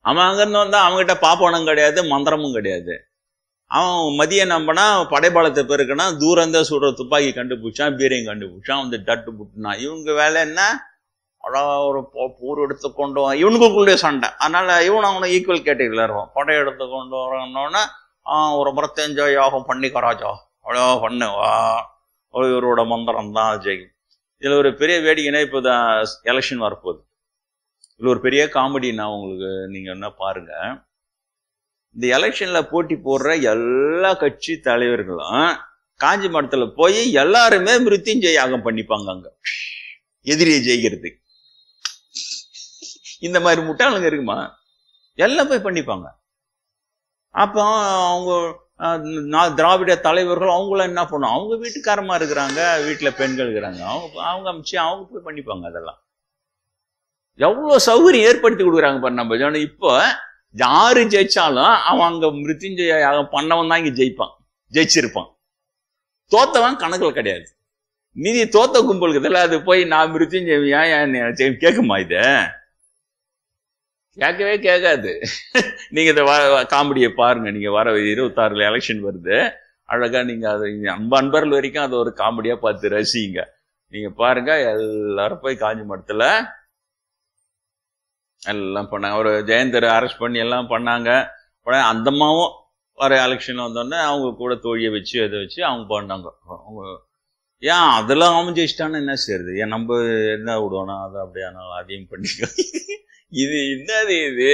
அவன் அங்கிருந்து வந்தா அவங்ககிட்ட பாப்பனம் கிடையாது, மந்திரமும் கிடையாது. அவன் மதிய நம்பினா படைபாலத்தை பெருக்குனா தூரந்த சுடுற துப்பாக்கி கண்டுபிடிச்சான், பீரையும் கண்டுபிடிச்சான், வந்து டட்டு புட்டுனான். இவங்க வேலை என்ன? ஒரு போர் எடுத்து கொண்டு வா, இவனுக்குள்ளே சண்டை. அதனால இவன் அவனை ஈக்குவல் கேட்டகரியில் இருப்பான். படை எடுத்து கொண்டு வரணுன்னா ஒரு முறை தெரிஞ்ச யோகம் பண்ணிக்க ராஜா, அவ்வளோ பண்ணுவா, இவரோட மந்திரம் தான் ஜெயிக்கும். இதுல ஒரு பெரிய வேடிக்கைனா இப்போ தான் எலெக்ஷன் வரப்போகுது. இதுல ஒரு பெரிய காமெடினா உங்களுக்கு நீங்க என்ன பாருங்க. இந்த எலெக்ஷன்ல போட்டி போடுற எல்லா கட்சி தலைவர்களும் காஞ்சி மடத்துல போய் எல்லாருமே மிருத்யுஞ்சய யாகம் பண்ணிப்பாங்க அங்க எதிரியை ஜெயிக்கிறதுக்கு. இந்த மாதிரி முட்டாளுங்க இருக்குமா? எல்லாம் போய் பண்ணிப்பாங்க. அப்போ அவங்க திராவிட தலைவர்கள் அவங்கள என்ன பண்ணும், அவங்க வீட்டுக்காரமா இருக்கிறாங்க, வீட்டுல பெண்கள் இருக்கிறாங்க, அவங்க அமைச்சு அவங்க போய் பண்ணிப்பாங்க. அதெல்லாம் எவ்வளவு சௌகரியம் ஏற்படுத்தி கொடுக்குறாங்க பாரு நம்ம ஜனம். இப்போ யாரு ஜெயிச்சாலும் அவன் அங்க மிருத்யுஞ்சய யாகம் பண்ணவன் தான் இங்க ஜெயிச்சிருப்பான். தோத்தவன் கணக்குல கிடையாது. மீதி தோத்த கும்பலுக்கு இதில் அது போய் நான் மிருத்யுஞ்செய்வன் ஏன் கேட்குமா? இத கேட்கவே கேட்காது. நீங்க இந்த காமெடியை பாருங்க. நீங்க வர 26 எலெக்ஷன் வருது, அழகா நீங்க அதை அன்பர்கள் வரைக்கும் அதை ஒரு காமெடியா பார்த்து ரசிங்க. நீங்க பாருங்க, எல்லாரும் போய் காஞ்சி மடத்துல எல்லாம் பண்ணாங்க. ஒரு ஜெயந்தரை அரெஸ்ட் பண்ணி எல்லாம் பண்ணாங்க. அந்தம்மாவும் வர எலெக்ஷன் வந்தோடனே அவங்க கூட தோழியை வச்சு அதை வச்சு அவங்க பண்ணாங்க. அவங்க ஏன் அதெல்லாம் அவன் ஜெயிச்சிட்டான்னு என்ன செய்யறது? ஏன் நம்ம என்ன விடுவோனா அதை அப்படியே அதையும் பண்ணிக்க. இது என்னது? இது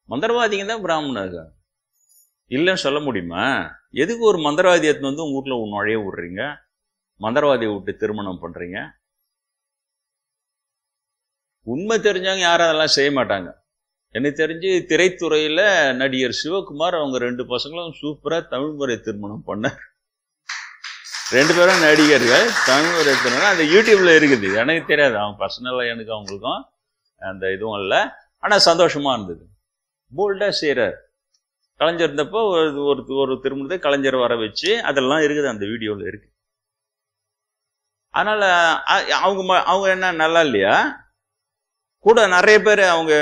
மந்திரவாதிங்க தான் பிராமணர்கள் இல்லைன்னு சொல்ல முடியுமா? எதுக்கு ஒரு மந்திரவாதி எடுத்து வந்து உங்க வீட்டுல நுழைய விடுறீங்க? மந்திரவாதியை விட்டு திருமணம் பண்றீங்க? உண்மை தெரிஞ்சவங்க யாரும் அதெல்லாம் செய்ய மாட்டாங்க. எனக்கு தெரிஞ்சு திரைத்துறையில நடிகர் சிவகுமார் அவங்க 2 பசங்களும் சூப்பரா தமிழ் முறை திருமணம் பண்ணார். 2 பேரும் நடிகர்கள், தமிழ் முறை திருமணம். அந்த யூடியூப்ல இருக்குது. எனக்கு தெரியாது, அவங்க பர்சனலா எனக்கு அவங்களுக்கும் அந்த இதுவும் இல்லை. ஆனா சந்தோஷமா இருந்தது. போல்டா செய்யறார். கலைஞர் இருந்தப்போ ஒரு திருமணத்தை கலைஞர் வர வச்சு அதெல்லாம் இருக்குது, அந்த வீடியோல இருக்கு. அதனால அவங்க என்ன நல்லா இல்லையா? கூட நிறைய பேர் அவங்க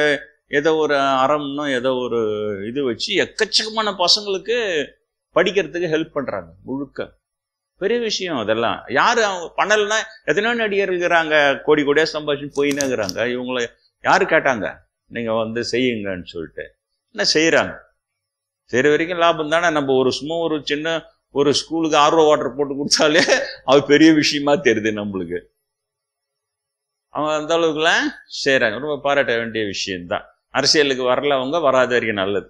ஏதோ ஒரு அறம்னோ ஏதோ ஒரு இது வச்சு எக்கச்சக்கமான பசங்களுக்கு படிக்கிறதுக்கு ஹெல்ப் பண்றாங்க. முழுக்க பெரிய விஷயம். அதெல்லாம் யாரு அவங்க பண்ணலன்னா எத்தனையோ நடிகர் இருக்கிறாங்க, கோடி கோடியா சம்பாதிச்சு போயின்னு இருக்கிறாங்க. இவங்களை யாரு கேட்டாங்க நீங்க வந்து செய்யுங்கன்னு சொல்லிட்டு? என்ன செய்யறாங்க? செய்யற வரைக்கும் லாபம் தானே. நம்ம சும்மா ஒரு சின்ன ஒரு ஸ்கூலுக்கு RO வாட்டர் போட்டு கொடுத்தாலே அது பெரிய விஷயமா தெரியுது நம்மளுக்கு. அவங்க அந்த அளவுக்குலாம் செய்யறாங்க. ரொம்ப பாராட்ட வேண்டிய விஷயம்தான். அரசியலுக்கு வரல, அவங்க வராத வரைக்கும் நல்லது.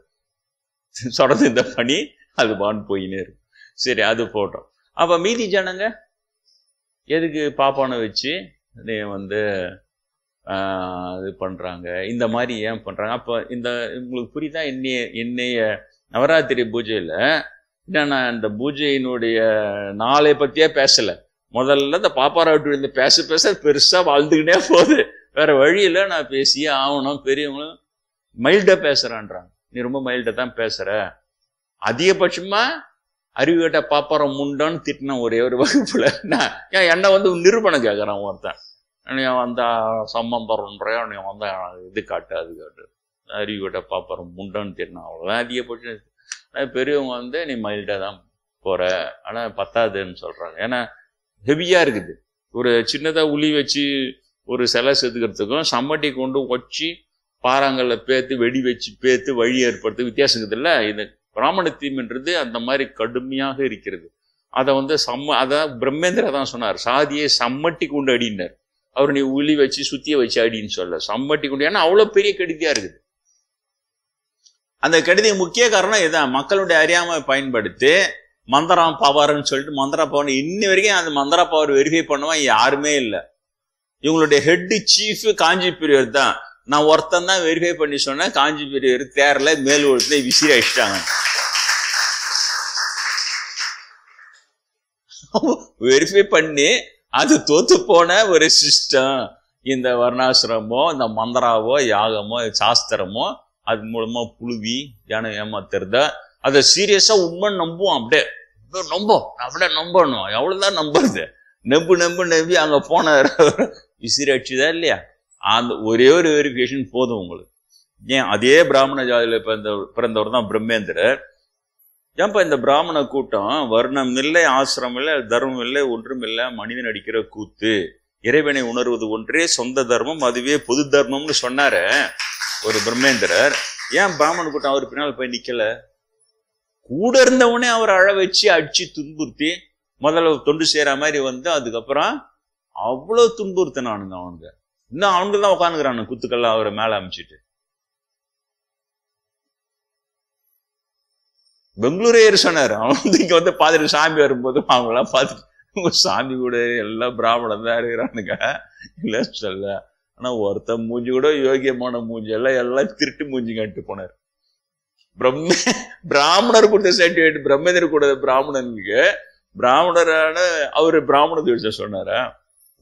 தொடர்ந்து இந்த பணி அது பான்னு போயினே இருக்கு. சரி, அது போட்டோம். அப்ப மீதி ஜனங்க எதுக்கு பாப்பானை வச்சு நீ வந்து இது பண்றாங்க, இந்த மாதிரி ஏன் பண்றாங்க? அப்ப இந்த உங்களுக்கு புரியுதா? என்னைய நவராத்திரி பூஜையில நான் இந்த பூஜையினுடைய நாளை பத்தியே பேசல. முதல்ல இந்த பாப்பாராட்டு இருந்து பேச பெருசா வாழ்ந்துக்கிட்டே போகுது. வேற வழியில நான் பேசியே ஆகணும். பெரியவங்களும் மைல்டா பேசுறான்றாங்க. நீ ரொம்ப மைல்டா தான் பேசுற. அதிகபட்சமா அறிவு கேட்ட பாப்பாரம் முண்டான்னு திட்டின ஒரே ஒரு வகுப்புல நான் என்ன வந்து நிரூபணம் கேட்கறான் ஒருத்தன். நீ வந்த சம்பந்தம்ன்ற நீ வந்த இது காட்டு அது காட்டு, அறிவு கேட்ட பாப்பாரம் முண்டான்னு திட்டினா அவ்வளவுதான் அதிகபட்சம். பெரியவங்க வந்து நீ மைல்டா தான் போற, ஆனா பத்தாதுன்னு சொல்றாங்க. ஏன்னா ஹெவியா இருக்குது. ஒரு சின்னதா உளி வச்சு ஒரு சிலை செதுக்கிறதுக்கும் சம்மட்டி கொண்டு வச்சு பாறாங்கல்ல பேத்து வெடி வச்சு பேத்து வழி ஏற்படுத்து வித்தியாசம் இருக்குது இல்ல? இது பிராமண தீம்ன்றது அந்த மாதிரி கடுமையாக இருக்கிறது. அதை வந்து அதான் பிரம்மேந்திர தான் சொன்னார், சாதியை சம்மட்டி கொண்டு அடினார். அவர் நீ உளி வச்சு சுத்திய வச்சு அடின்னு சொல்ல, சம்மட்டி கொண்டு. ஏன்னா அவ்வளவு பெரிய கெடுதியா இருக்குது. அந்த கெடுதி முக்கிய காரணம் இதுதான். மக்களுடைய அறியாமை பயன்படுத்தி மந்திரம் பவர்ன்னு சொல்லிட்டு மந்திர பவர் இன்னி வரைக்கும் அந்த மந்திர பவர் வெரிஃபை பண்ணுவான் யாருமே இல்லை. இவங்களுடைய ஹெட் சீஃப் காஞ்சி பெரியவர் தான். நான் ஒருத்தன் தான் வெரிஃபை பண்ணி சொன்னேன். காஞ்சி பெரியவர் தேரல மேல் ஒருத்தனை விசிறி அடிச்சிட்டாங்க. வெரிஃபை பண்ணி அது தோத்து போன ஒரு சிஸ்டம். இந்த வர்ணாசிரமோ இந்த மந்திராவோ யாகமோ சாஸ்திரமோ அது மூலமா புழுவி யானை ஏமாத்துறத அதை சீரியஸா உண்மை நம்புவோம். அப்படியே நம்பணும். எவ்வளவுதான் நம்புறது? நம்பி அங்க போன விசிறி அடிச்சுதா இல்லையா? அந்த ஒரே ஒரு வெரிஃபிகேஷன் போதும் உங்களுக்கு. ஏன் அதே பிராமண ஜாதியில பிறந்தவர் தான் பிரம்மேந்திரர். ஏன்பா இந்த பிராமண கூட்டம் வர்ணம் இல்லை, ஆசிரமம் இல்லை, தர்மம் இல்லை, ஒன்றும் இல்லை, மனிதன் அடிக்கிற கூத்து, இறைவனை உணர்வது ஒன்றே சொந்த தர்மம், அதுவே பொது தர்மம்னு சொன்னார ஒரு பிரம்மேந்திரர். ஏன் பிராமண கூட்டம் அவர் பின்னால் போய் நிக்கல? கூட இருந்தவனே அவர் அழ வச்சு அடிச்சு துன்புறுத்தி முதல்ல தொண்டு செய்யற மாதிரி வந்து அதுக்கப்புறம் அவ்வளவு துன்புறுத்தினானுங்க அவனுங்க. இன்னும் அவனுக்கு தான் உட்காந்துக்கிறானு குத்துக்கெல்லாம் அவரை மேல அமைச்சிட்டு. பெங்களூரே சொன்னாரு. அவன் வந்து இங்க வந்து பாத்துட்டு சாமி வரும்போது அவங்களாம் பார்த்துட்டு சாமி கூட எல்லாம் பிராமணம் தான் இருக்கிறானுங்க இல்ல சொல்ல. ஆனா ஒருத்த மூஞ்சி கூட யோகியமான மூஞ்சி எல்லாம் திருட்டு மூஞ்சி கட்டு போனார். பிராமணர் கொடுத்த சர்டிபிகேட் பிரம்மேந்திர கூட பிராமணனுக்கு பிராமணரான அவரு பிராமண தீட்சை சொன்னாரா?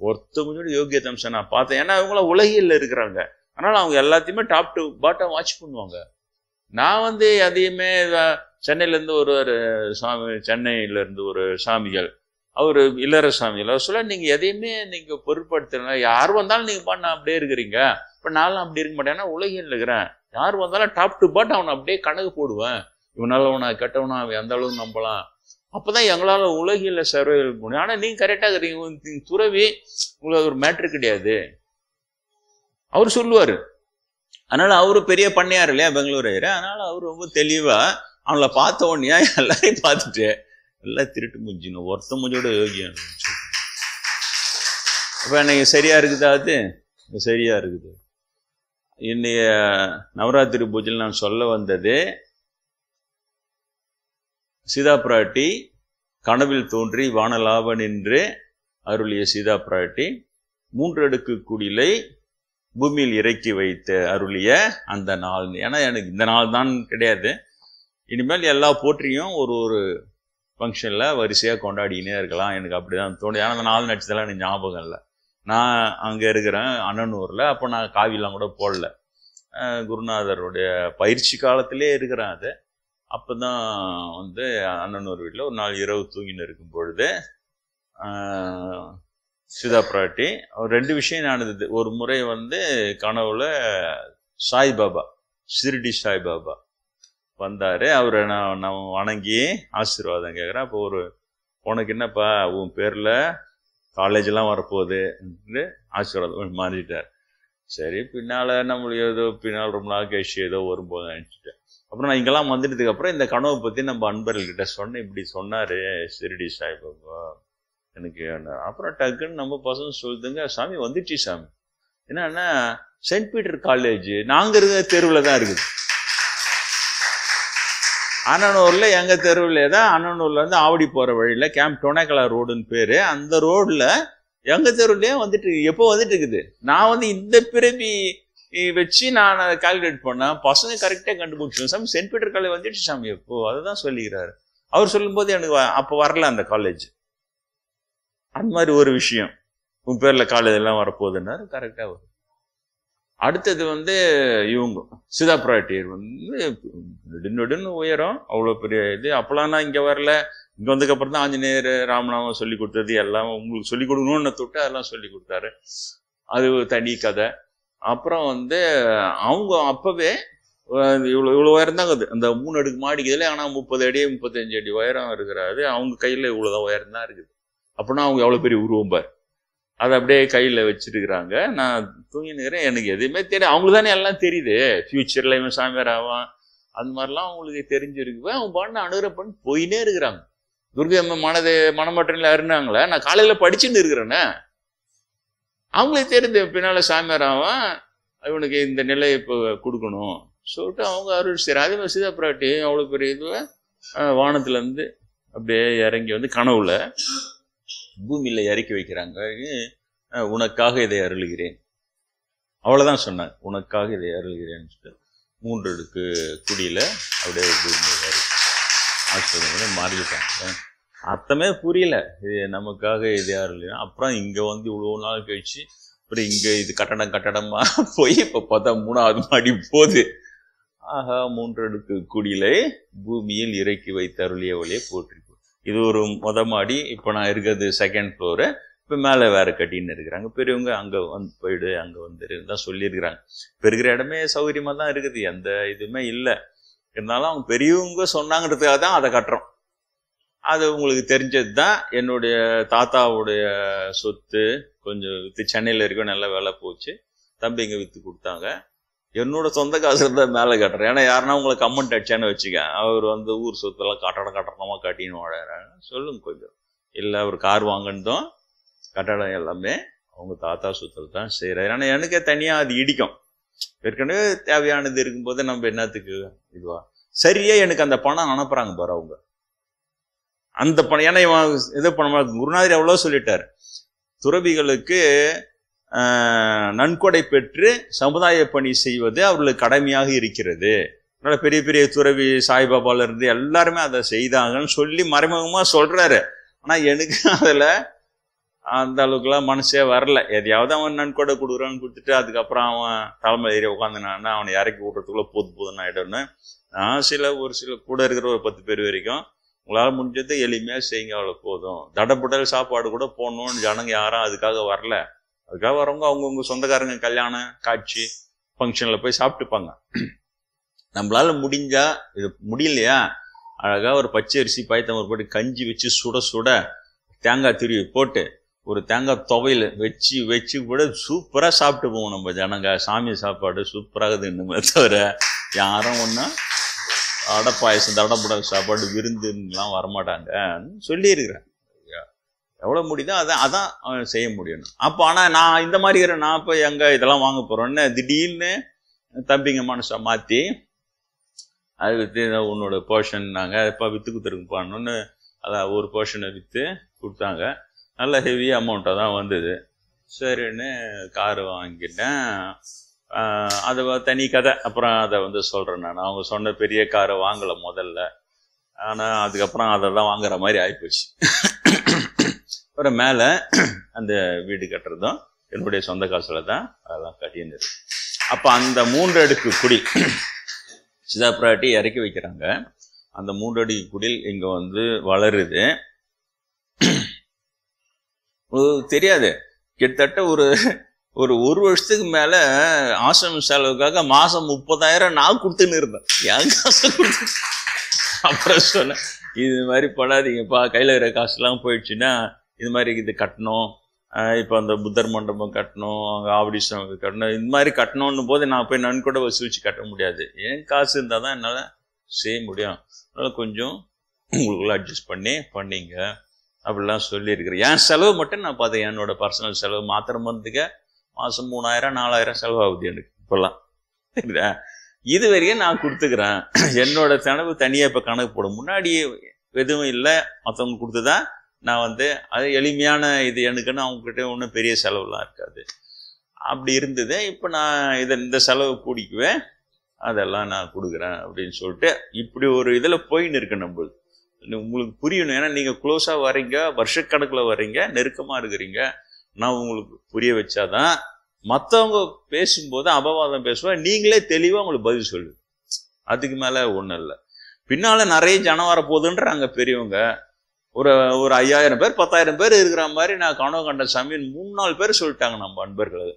ஒருத்த மூஞ்சி யோகியத்தை நான் பார்த்தேன். ஏன்னா அவங்களாம் உலகில் இருக்கிறாங்க. அதனால அவங்க எல்லாத்தையுமே டாப் டு பாட்டம் வாட்ச் பண்ணுவாங்க. நான் வந்து அதையுமே சென்னையிலேருந்து ஒரு சாமி, சென்னையிலேருந்து ஒரு சாமிகள், அவர் இல்லற சாமிகள், அவர் சொல்ல நீங்கள் எதையுமே நீங்கள் பொருட்படுத்தல, யார் வந்தாலும் நீங்கள் பண்ண அப்படியே இருக்கிறீங்க. இப்போ நானும் அப்படி இருக்க மாட்டேன், ஏன்னா உலகில் இருக்கிறேன், யார் வந்தாலும் டாப் டு பாட் அவனை அப்படியே கணக்கு போடுவேன், இவனால அவனை கெட்டவனா அவன் அந்த அளவுக்கு நம்பலாம், அப்போதான் எங்களால் உலகில் சர்வை முடியும். ஆனால் நீங்கள் கரெக்டாக இருக்கிறீங்க, துறவி உங்களுக்கு ஒரு மேட்ரு கிடையாது அவர் சொல்லுவார். அதனால அவரு பெரிய பண்ணையார் இல்லையா பெங்களூர், அதனால அவர் ரொம்ப தெளிவா அவங்கள பார்த்த உடனே எல்லாரையும் பார்த்துட்டு எல்லாம் திருட்டு மூஞ்சின்னு ஒருத்த மூஞ்சோட யோகியம். அப்ப எனக்கு சரியா இருக்குதா? அது சரியா இருக்குது. இன்னைய நவராத்திரி பூஜையில் நான் சொல்ல வந்தது, சீதா பிராட்டி கனவில் தோன்றி வானலாவ நின்று அருளிய சீதா பிராட்டி 3 அடுக்கு குடிலை பூமியில் இறக்கி வைத்த அருளிய அந்த நாள். ஏன்னா எனக்கு இந்த நாள் தான் கிடையாது, இனிமேல் எல்லா போற்றியும் ஒரு ஃபங்க்ஷனில் வரிசையாக கொண்டாடினே இருக்கலாம், எனக்கு அப்படிதான் தோணுது. ஏன்னா அந்த 4 நட்சத்திரம் எனக்கு ஞாபகம் இல்லை. நான் அங்கே இருக்கிறேன் அண்ணனூரில், அப்போ நான் காவிலாம் கூட போடல, குருநாதருடைய பயிற்சி காலத்திலே இருக்கிறேன். அது அப்போ தான் வந்து அண்ணனூர் வீட்டில் ஒரு நாள் இரவு தூங்கின்னு இருக்கும் பொழுது சீதா பிராட்டி ஒரு 2 விஷயம் நடந்தது. ஒரு முறை வந்து கனவுல சாய்பாபா, ஷிரடி சாய்பாபா வந்தாரு. அவரை நான் வணங்கி ஆசீர்வாதம் கேட்குறேன். அப்போ உனக்கு என்னப்பா உன் பேர்ல காலேஜெல்லாம் வரப்போகுது ஆசீர்வாதம் மாறிட்டார். சரி, பின்னால நம்மளுக்கு ஏதோ பின்னால் ரொம்ப நாள் கழிச்சு ஏதோ வரும்போது நினச்சிட்டேன். அப்புறம் நான் இங்கெல்லாம் வந்துட்டதுக்கு அப்புறம் இந்த கனவை பற்றி நம்ம அன்பர்கள்கிட்ட சொன்னேன், இப்படி சொன்னாரு ஷிரடி சாய்பாபா எனக்கு. அப்புறம் டக்குன்னு நம்ம பசங்க சொல்லுதுங்க, சாமி வந்துச்சு சாமி. என்னன்னா செயின்ட் பீட்டர் காலேஜ் நாங்கள் இருக்கிற தெருவில் தான் இருக்குது. அண்ணனூர்ல எங்க தெருவிலே தான், அண்ணனூர்ல இருந்து ஆவடி போற வழியில கேம்ப் டொனேக்கலா ரோடுன்னு பேரு, அந்த ரோட்ல எங்க தெருவுலயே வந்துட்டு எப்போ வந்துட்டு இருக்குது. நான் வந்து இந்த பிறவி வச்சு நான் அதை கால்குலேட் பண்ணேன், பசங்க கரெக்டா கண்டுபிடிச்சோம். சாமி செயின்ட் பீட்டர் காலேஜ் வந்துட்டு சாமி எப்போ, அதுதான் சொல்லிக்கிறாரு. அவர் சொல்லும் போது எனக்கு அப்போ வரல அந்த காலேஜ். அந்த மாதிரி ஒரு விஷயம், உன் பேர்ல காலேஜ் எல்லாம் வரப்போகுதுன்னாரு, கரெக்டா வரும். அடுத்தது வந்து இவங்க சீதா பிராட்டியர் வந்து நெடுன்னு உயரம், அவ்வளோ பெரிய இது. அப்போலாம் நான் இங்கே வரல, இங்கே வந்ததுக்கப்புறம் தான் ஆஞ்சநேயர் ராமநாமம் சொல்லி கொடுத்தது எல்லாம் உங்களுக்கு சொல்லிக் கொடுக்கணும்னு தொட்டு அதெல்லாம் சொல்லி கொடுத்தாரு. அது ஒரு தனி கதை. அப்புறம் வந்து அவங்க அப்பவே இவ்வளோ உயரம் தான் இருக்குது, அந்த 3 அடுக்கு மாடிக்குதுல. ஆனால் 30 அடி 35 அடி உயரம் இருக்கிறாரு. அவங்க கையில் இவ்வளோதான் உயரம் தான் இருக்குது. அப்படின்னா அவங்க எவ்வளோ பெரிய உருவம் பார், அதை அப்படியே கையில் வச்சுருக்கிறாங்க. நான் தூங்கினுக்கிறேன், எனக்கு எதுவுமே தெரியும். அவங்களுக்கு தானே எல்லாம் தெரியுது, ஃபியூச்சரில் இவன் சாமியார் ஆவான் அந்த மாதிரிலாம் அவங்களுக்கு தெரிஞ்சிருக்கு. அவங்க பண்ண அனுகிரகம் பண்ணி போயினே இருக்கிறாங்க. துர்கை அம்மா மனமற்றனில் அருனாங்களே, நான் காலையில் படிச்சுன்னு இருக்கிறேன்னே, அவங்களுக்கு தெரிஞ்சு பின்னால சாமியார் ஆவான், இவனுக்கு இந்த நிலையை இப்போ கொடுக்கணும் சொல்லிட்டு அவங்க அருள் சரி. அதே மாதிரி சீதா பிராட்டி அவ்வளோ பெரிய இதுவை வானத்துலேருந்து அப்படியே இறங்கி வந்து கனவுல பூமியில இறக்கி வைக்கிறாங்க. உனக்காக இதை அருளுகிறேன், அவ்வளவுதான் சொன்னாங்க, உனக்காக இதை அருளுகிறேன்னு சொல்லிட்டு 3 அடுக்கு குடியில அப்படியே ஆஸ்பத்திரி மாறிட்டாங்க. அர்த்தமே புரியல, இது நமக்காக இதை அருளுகிறேன். அப்புறம் இங்க வந்து இவ்வளவு நாள் கழிச்சு அப்புறம் இங்க இது கட்டடமா போய் இப்ப பார்த்தா 3வது மாடி போகுது. ஆஹா, 3 அடுக்கு குடியிலே பூமியில் இறக்கி வைத்த அருளியவளையே போற்றி. இது ஒரு மாடி. இப்போ நான் இருக்கிறது 2nd ஃப்ளோரு. இப்போ மேலே வேற கட்டின்னு இருக்கிறாங்க. பெரியவங்க அங்கே வந்து போயிடு அங்கே வந்துரு தான் சொல்லியிருக்கிறாங்க. இப்போ இருக்கிற இடமே சௌகரியமாக தான் இருக்குது, எந்த இதுவுமே இல்லை. இருந்தாலும் அவங்க பெரியவங்க சொன்னாங்கிறதுக்காக தான் அதை கட்டுறோம். அது உங்களுக்கு தெரிஞ்சது தான். என்னுடைய தாத்தாவுடைய சொத்து கொஞ்சம் விற்று சென்னையில் இருக்க நல்ல வேலை போச்சு, தம்பி இங்கே விற்று கொடுத்தாங்க. என்னோட சொந்த காசு தான் மேலே கட்டுறேன். ஏன்னா யாருன்னா உங்களை கமெண்ட் அடிச்சான்னு வச்சுக்க, அவர் வந்து ஊர் சொத்தெல்லாம் கட்டணமாக கட்டின்னு வாழறாங்க சொல்லுங்க கொஞ்சம். இல்லை அவர் கார் வாங்கினதும் கட்டடம் எல்லாமே அவங்க தாத்தா சொத்தில் தான் செய்கிறாரு. ஆனால் எனக்கே தனியாக அது இடிக்கும். ஏற்கனவே தேவையானது இருக்கும்போது நம்ம என்னத்துக்கு இதுவா சரியா எனக்கு அந்த பணம் அனுப்புறாங்க பாரு அவங்க அந்த பணம். ஏன்னா இவன் எது பண்ண குருநாதர் எவ்வளோ சொல்லிட்டார், துறவிகளுக்கு நன்கொடை பெற்று சமுதாய பணி செய்வது அவர்களுக்கு கடமையாக இருக்கிறது. அதனால பெரிய பெரிய துறவி சாய்பாபால இருந்து எல்லாருமே அதை செய்தாங்கன்னு சொல்லி மறைமுகமா சொல்றாரு. ஆனா எனக்கு அதுல அந்த அளவுக்குலாம் மனசே வரல. எதையாவது அவன் நன்கொடை கொடுக்குறான்னு கொடுத்துட்டு அதுக்கப்புறம் அவன் தலைமை ஏறி உட்காந்துனான்னா அவனை இறக்கி விட்றதுக்குள்ள போதுன்னு ஆகிடும்னு நான் ஒரு சில கூட இருக்கிற ஒரு 10 பேர் வரைக்கும் உங்களால் முடிஞ்சது எளிமையாக செய்யுங்க, அவ்வளோ போதும். தடப்புடல் சாப்பாடு கூட போடணும்னு ஜனங்க யாரும் அதுக்காக வரல. அதுக்காக வரவங்க அவங்கவுங்க சொந்தக்காரங்க கல்யாணம் காட்சி ஃபங்க்ஷனில் போய் சாப்பிட்டுப்பாங்க. நம்மளால முடிஞ்சா இது முடியலையா அழகாக ஒரு பச்சை அரிசி பாய்த்தமர் போட்டு கஞ்சி வச்சு சுட சுட தேங்காய் திருவி போட்டு ஒரு தேங்காய் துவையில் வச்சு கூட சூப்பராக சாப்பிட்டு போவோம் நம்ம ஜனங்க. சாமி சாப்பாடு சூப்பராகுது இன்னுமே தவிர யாரும் ஒன்றும் அடை பாயசம் தடப்புட சாப்பாடு விருந்துலாம் வரமாட்டாங்கன்னு சொல்லியிருக்கிறேன். எவ்வளோ முடியுதோ அதான் செய்ய முடியும். அப்போ ஆனால் நான் இந்த மாதிரி நான் இப்போ எங்கே இதெல்லாம் வாங்க போகிறோன்னு திடீர்னு தம்பிங்க மனசை மாற்றி அது விற்று உன்னோட போர்ஷன் நாங்கள் இப்போ விற்று கொடுத்துருக்குப்பான்னு அதான் ஒரு போர்ஷனை விற்று கொடுத்தாங்க. நல்ல ஹெவி அமௌண்ட்டாக தான் வந்தது. சரின்னு காரு வாங்கிட்டேன். அது தனி கதை. அப்புறம் அதை சொல்கிறேன் நான். அவங்க சொன்ன பெரிய காரை வாங்கலை முதல்ல, ஆனால் அதுக்கப்புறம் அதெல்லாம் வாங்குற மாதிரி ஆகிப்போச்சு. அப்புறம் மேலே அந்த வீடு கட்டுறதும் என்னுடைய சொந்த காசில் தான் அதெல்லாம் கட்டியிருந்தது. அப்போ அந்த 3 அடுக்கு குடி சிதாபிராட்டி இறக்கி வைக்கிறாங்க. அந்த 3 அடுக்கு குடில் இங்கே வளருது. தெரியாது, கிட்டத்தட்ட ஒரு வருஷத்துக்கு மேல ஆசிரம செலவுக்காக மாசம் 30,000 நான் கொடுத்துன்னு இருந்தேன். என் காசு கொடுத்து அப்புறம் சொன்னேன், இது மாதிரி படாதீங்கப்பா, கையில் இருக்கிற காசுலாம் போயிடுச்சுன்னா இது மாதிரி இது கட்டணும், இப்போ அந்த புத்தர் மண்டபம் கட்டணும், அங்கே ஆவடிசம் கட்டணும், இந்த மாதிரி கட்டணும்னு போது நான் போய் நன்கொடை வசூலிச்சு கட்ட முடியாது. ஏன் காசு இருந்தால் தான் என்னால் செய்ய முடியும். அதனால் கொஞ்சம் உங்களுக்குள்ள அட்ஜஸ்ட் பண்ணிங்க அப்படிலாம் சொல்லியிருக்கிறேன். என் செலவு மட்டும் நான் பார்த்தேன். என்னோட பர்சனல் செலவு மாத்திரை மருந்துக்க மாதம் 3,000 4,000 செலவாகுது எனக்கு இப்போல்லாம். சரிதா? இது வரைக்கும் நான் கொடுத்துக்கிறேன். என்னோட செலவு தனியாக இப்போ கணக்கு போடும். முன்னாடி எதுவும் இல்லை, மற்றவங்க கொடுத்துதான் நான் அது எளிமையான இது எனக்குன்னு அவங்ககிட்ட ஒன்றும் பெரிய செலவுலாம் இருக்காது. அப்படி இருந்தது. இப்போ நான் இந்த செலவு கூடிக்குவேன், அதெல்லாம் நான் கொடுக்குறேன் அப்படின்னு சொல்லிட்டு இப்படி ஒரு இதில் போயின்னு இருக்கு நம்மளுக்கு. உங்களுக்கு புரியணும். ஏன்னா நீங்கள் க்ளோஸாக வர்றீங்க, வருஷக்கணக்கில் வர்றீங்க, நெருக்கமாக இருக்கிறீங்க. நான் உங்களுக்கு புரிய வச்சாதான் மற்றவங்க பேசும்போது அபவாதம் பேசுவேன், நீங்களே தெளிவாக உங்களுக்கு பதில் சொல்லு. அதுக்கு மேலே ஒன்றும் இல்லை. பின்னால் நிறைய ஜனம் வர போகுதுன்றாங்க பெரியவங்க. ஒரு 5,000 பேர் 10,000 பேர் இருக்கிற மாதிரி நான் கனவு கண்ட சமயம் 3-4 பேர் சொல்லிட்டாங்க நம்ம அன்பர்கள்.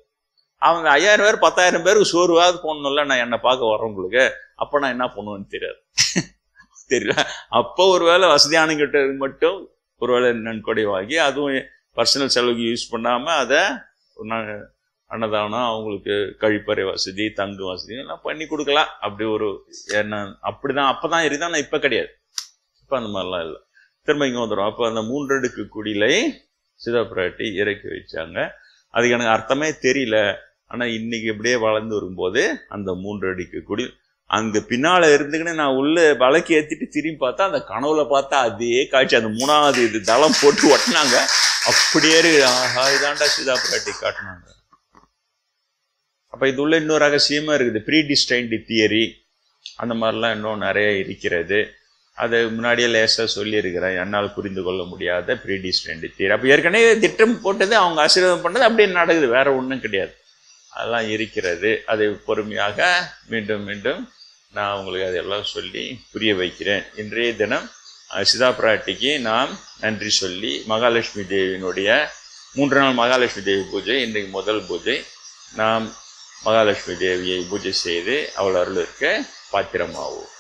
அவங்க 5,000 பேர் 10,000 பேருக்கு சோறுவாது போடணும்ல நான் என்னை பார்க்க வர்றவங்களுக்கு. அப்போ நான் என்ன பண்ணுவேன்னு தெரியாது, தெரியல. அப்போ ஒருவேளை வசதியானங்கிட்ட மட்டும் ஒருவேளை நன்கொடை வாங்கி அதுவும் பர்சனல் செலவுக்கு யூஸ் பண்ணாமல் அதை அன்னதானம், அவங்களுக்கு கழிப்பறை வசதி, தங்கு வசதி எல்லாம் பண்ணி கொடுக்கலாம். அப்படி ஒரு எண்ணம் அப்படிதான் அப்போதான் இருக்குதான். நான் இப்போ கிடையாது, இப்போ அந்த மாதிரிலாம் இல்லை. திரும்ப இங்கே வந்துடும். அப்போ அந்த 3 அடுக்கு குடிலை சிதாபிராட்டி இறக்கி வச்சாங்க. அதுக்கு எனக்கு அர்த்தமே தெரியல. ஆனால் இன்னைக்கு இப்படியே வளர்ந்து வரும்போது அந்த 3 அடுக்கு குடில் அங்கே பின்னால் இருந்துக்கின்னு நான் உள்ள வழக்கு ஏற்றிட்டு திரும்பி பார்த்தா அந்த கனவுல பார்த்தா அதே காட்சி. அந்த 3வது இது தளம் போட்டு ஒட்டினாங்க. அப்படியே ஆஹா இதாண்டா சிதாபிராட்டி காட்டினாங்க. அப்போ இது உள்ள இன்னொரு ரகசியமா இருக்குது. ப்ரீடிஸ்டைன்டு தியரி அந்த மாதிரிலாம் இன்னும் நிறைய இருக்கிறது. அது முன்னாடியே லேசாக சொல்லியிருக்கிறேன், என்னால் புரிந்து கொள்ள முடியாத ப்ரீடிஸ்டைன்டு தியரி. அப்போ ஏற்கனவே திட்டம் போட்டது, அவங்க ஆசீர்வாதம் பண்ணது அப்படியே நடக்குது, வேற ஒன்றும் கிடையாது. அதெல்லாம் இருக்கிறது. அதை பொறுமையாக மீண்டும் மீண்டும் நான் உங்களுக்கு அதெல்லாம் சொல்லி புரிய வைக்கிறேன். இன்றைய தினம் சிதாபிராட்டிக்கு நாம் நன்றி சொல்லி மகாலட்சுமி தேவியினுடைய 3 நாள் மகாலட்சுமி தேவி பூஜை, இன்றைக்கு முதல் பூஜை. நாம் மகாலட்சுமி தேவியை பூஜை செய்து அவள் அருள் இருக்க பாத்திரமாவோம்.